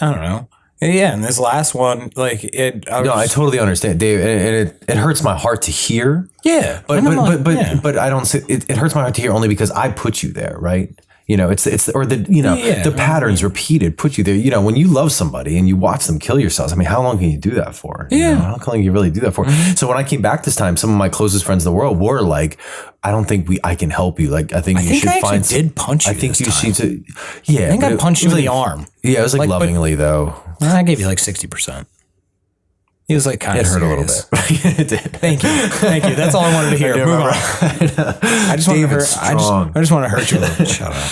I don't know. Yeah, and this last one, like it. No, I totally understand, Dave, and it hurts my heart to hear. Yeah, But yeah. but I don't say it hurts my heart to hear only because I put you there, right? It's the patterns repeated put you there. When you love somebody and you watch them kill yourselves, I mean, how long can you do that for? Yeah. How long can you really do that for? So when I came back this time, some of my closest friends in the world were like, I don't think I can help you. Like, I think you should I actually find. did punch you. I think this you time. should to. Yeah. I think but I it punched you was in the like- arm. Yeah, it was like Like, but- lovingly though. Well, I gave you like 60%. He was like kind of It hurt a little bit. It did. Thank you. That's all I wanted to hear. Move on. I just want to hurt. David's strong. I just want to hurt you a little bit. Shut up.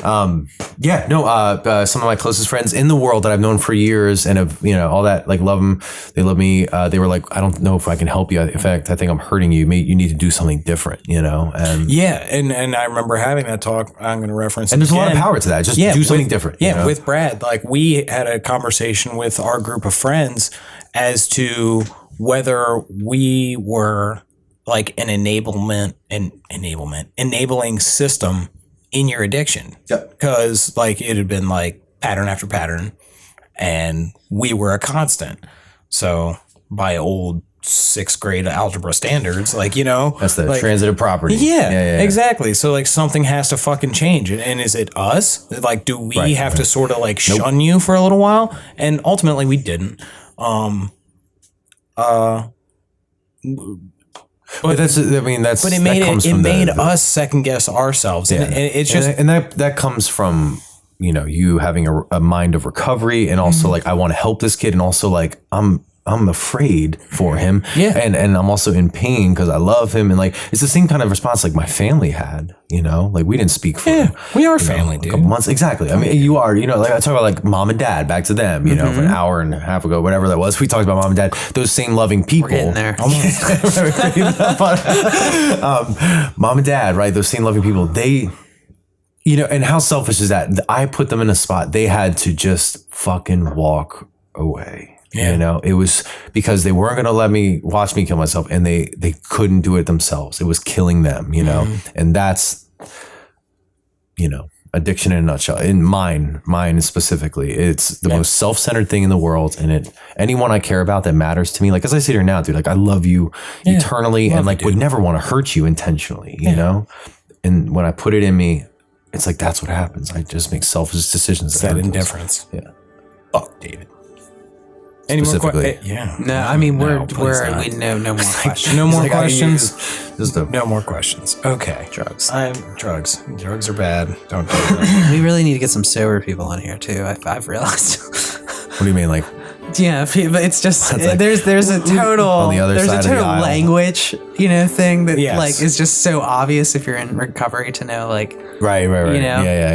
Some of my closest friends in the world that I've known for years and have, all that, like, love them. They love me. They were like, I don't know if I can help you. In fact, I think I'm hurting you. Maybe you need to do something different, and yeah. And I remember having that talk. I'm going to reference and it there's a lot of again. power to that. Just do something different. Yeah. With Brad, like we had a conversation with our group of friends as to whether we were like an enabling system in your addiction. Yep. Because like it had been like pattern after pattern and we were a constant. So by old 6th grade algebra standards, like, that's the like, transitive property. Yeah, exactly. So like something has to fucking change. And is it us? Like, do we have to sort of like shun you for a little while? And ultimately we didn't. But that's but it made us second guess ourselves. And it's just, and that comes from, you having a mind of recovery and also like, I want to help this kid. And also like, I'm afraid for him. Yeah. And I'm also in pain because I love him. And like, it's the same kind of response like my family had, like we didn't speak for we are family, dude. A couple months. Exactly. I mean, you are, like I talk about like mom and dad, back to them, for an hour and a half ago, whatever that was. We talked about mom and dad, those same loving people. We're getting there. Mom and dad, right? Those same loving people, they, and how selfish is that? I put them in a spot. They had to just fucking walk away. Yeah. It was because they weren't going to let me watch me kill myself and they couldn't do it themselves. It was killing them, and that's, addiction in a nutshell. In mine specifically, it's the most self-centered thing in the world. And anyone I care about that matters to me, like as I sit here now, dude, like I love you eternally and like would never want to hurt you intentionally, you know? And when I put it in me, it's like, that's what happens. I just make selfish decisions. It's that indifference. Yeah. Fuck David. Any more questions? Yeah. No, I mean, no more questions. No more like, questions. No more questions. Okay. Drugs. Drugs. Drugs are bad. Don't do that. We really need to get some sober people on here too. I've realized. What do you mean? Like, yeah, but it's just like, there's a total on the other side of the aisle. language, thing that like is just so obvious if you're in recovery to know, like, right.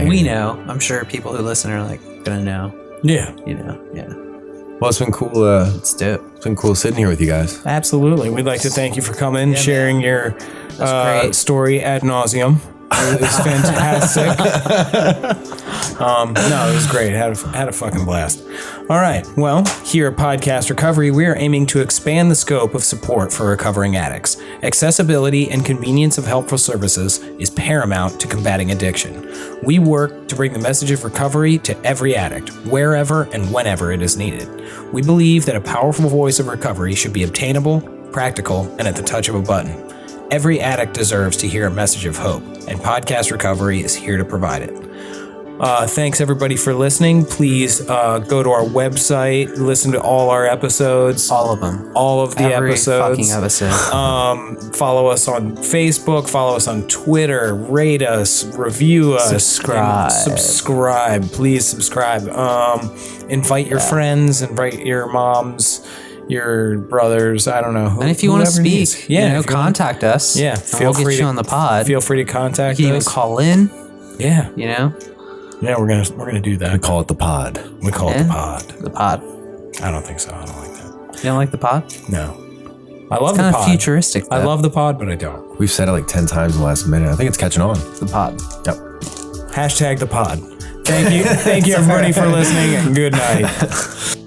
We know. I'm sure people who listen are like gonna know. Yeah. Yeah. Well, it's been cool. It's dope. It's been cool sitting here with you guys. Absolutely. We'd like to thank you for coming, sharing your story ad nauseum. It was fantastic. No, it was great. Had a fucking blast. All right. Well, here at Podcast Recovery, we are aiming to expand the scope of support for recovering addicts. Accessibility and convenience of helpful services is paramount to combating addiction. We work to bring the message of recovery to every addict, wherever and whenever it is needed. We believe that a powerful voice of recovery should be obtainable, practical, and at the touch of a button. Every addict deserves to hear a message of hope, and Podcast Recovery is here to provide it. Thanks everybody for listening. Please go to our website, listen to all our episodes. All of them. All of the Every episodes. fucking episode. Follow us on Facebook, follow us on Twitter, rate us, review us. Subscribe. Please subscribe. Invite your friends, invite your moms, your brothers, I don't know. And if you want to speak, contact us. Yeah, we'll get you on the pod. Feel free to contact us. You can even call in. Yeah. Yeah, we're gonna do that. We call it the pod. We call it the pod. The pod. I don't think so. I don't like that. You don't like the pod? No. I love the pod. It's kind of futuristic. I love the pod, but I don't. We've said it like 10 times in the last minute. I think it's catching on. The pod. Yep. # the pod. Thank you. Thank you everybody for listening, and good night.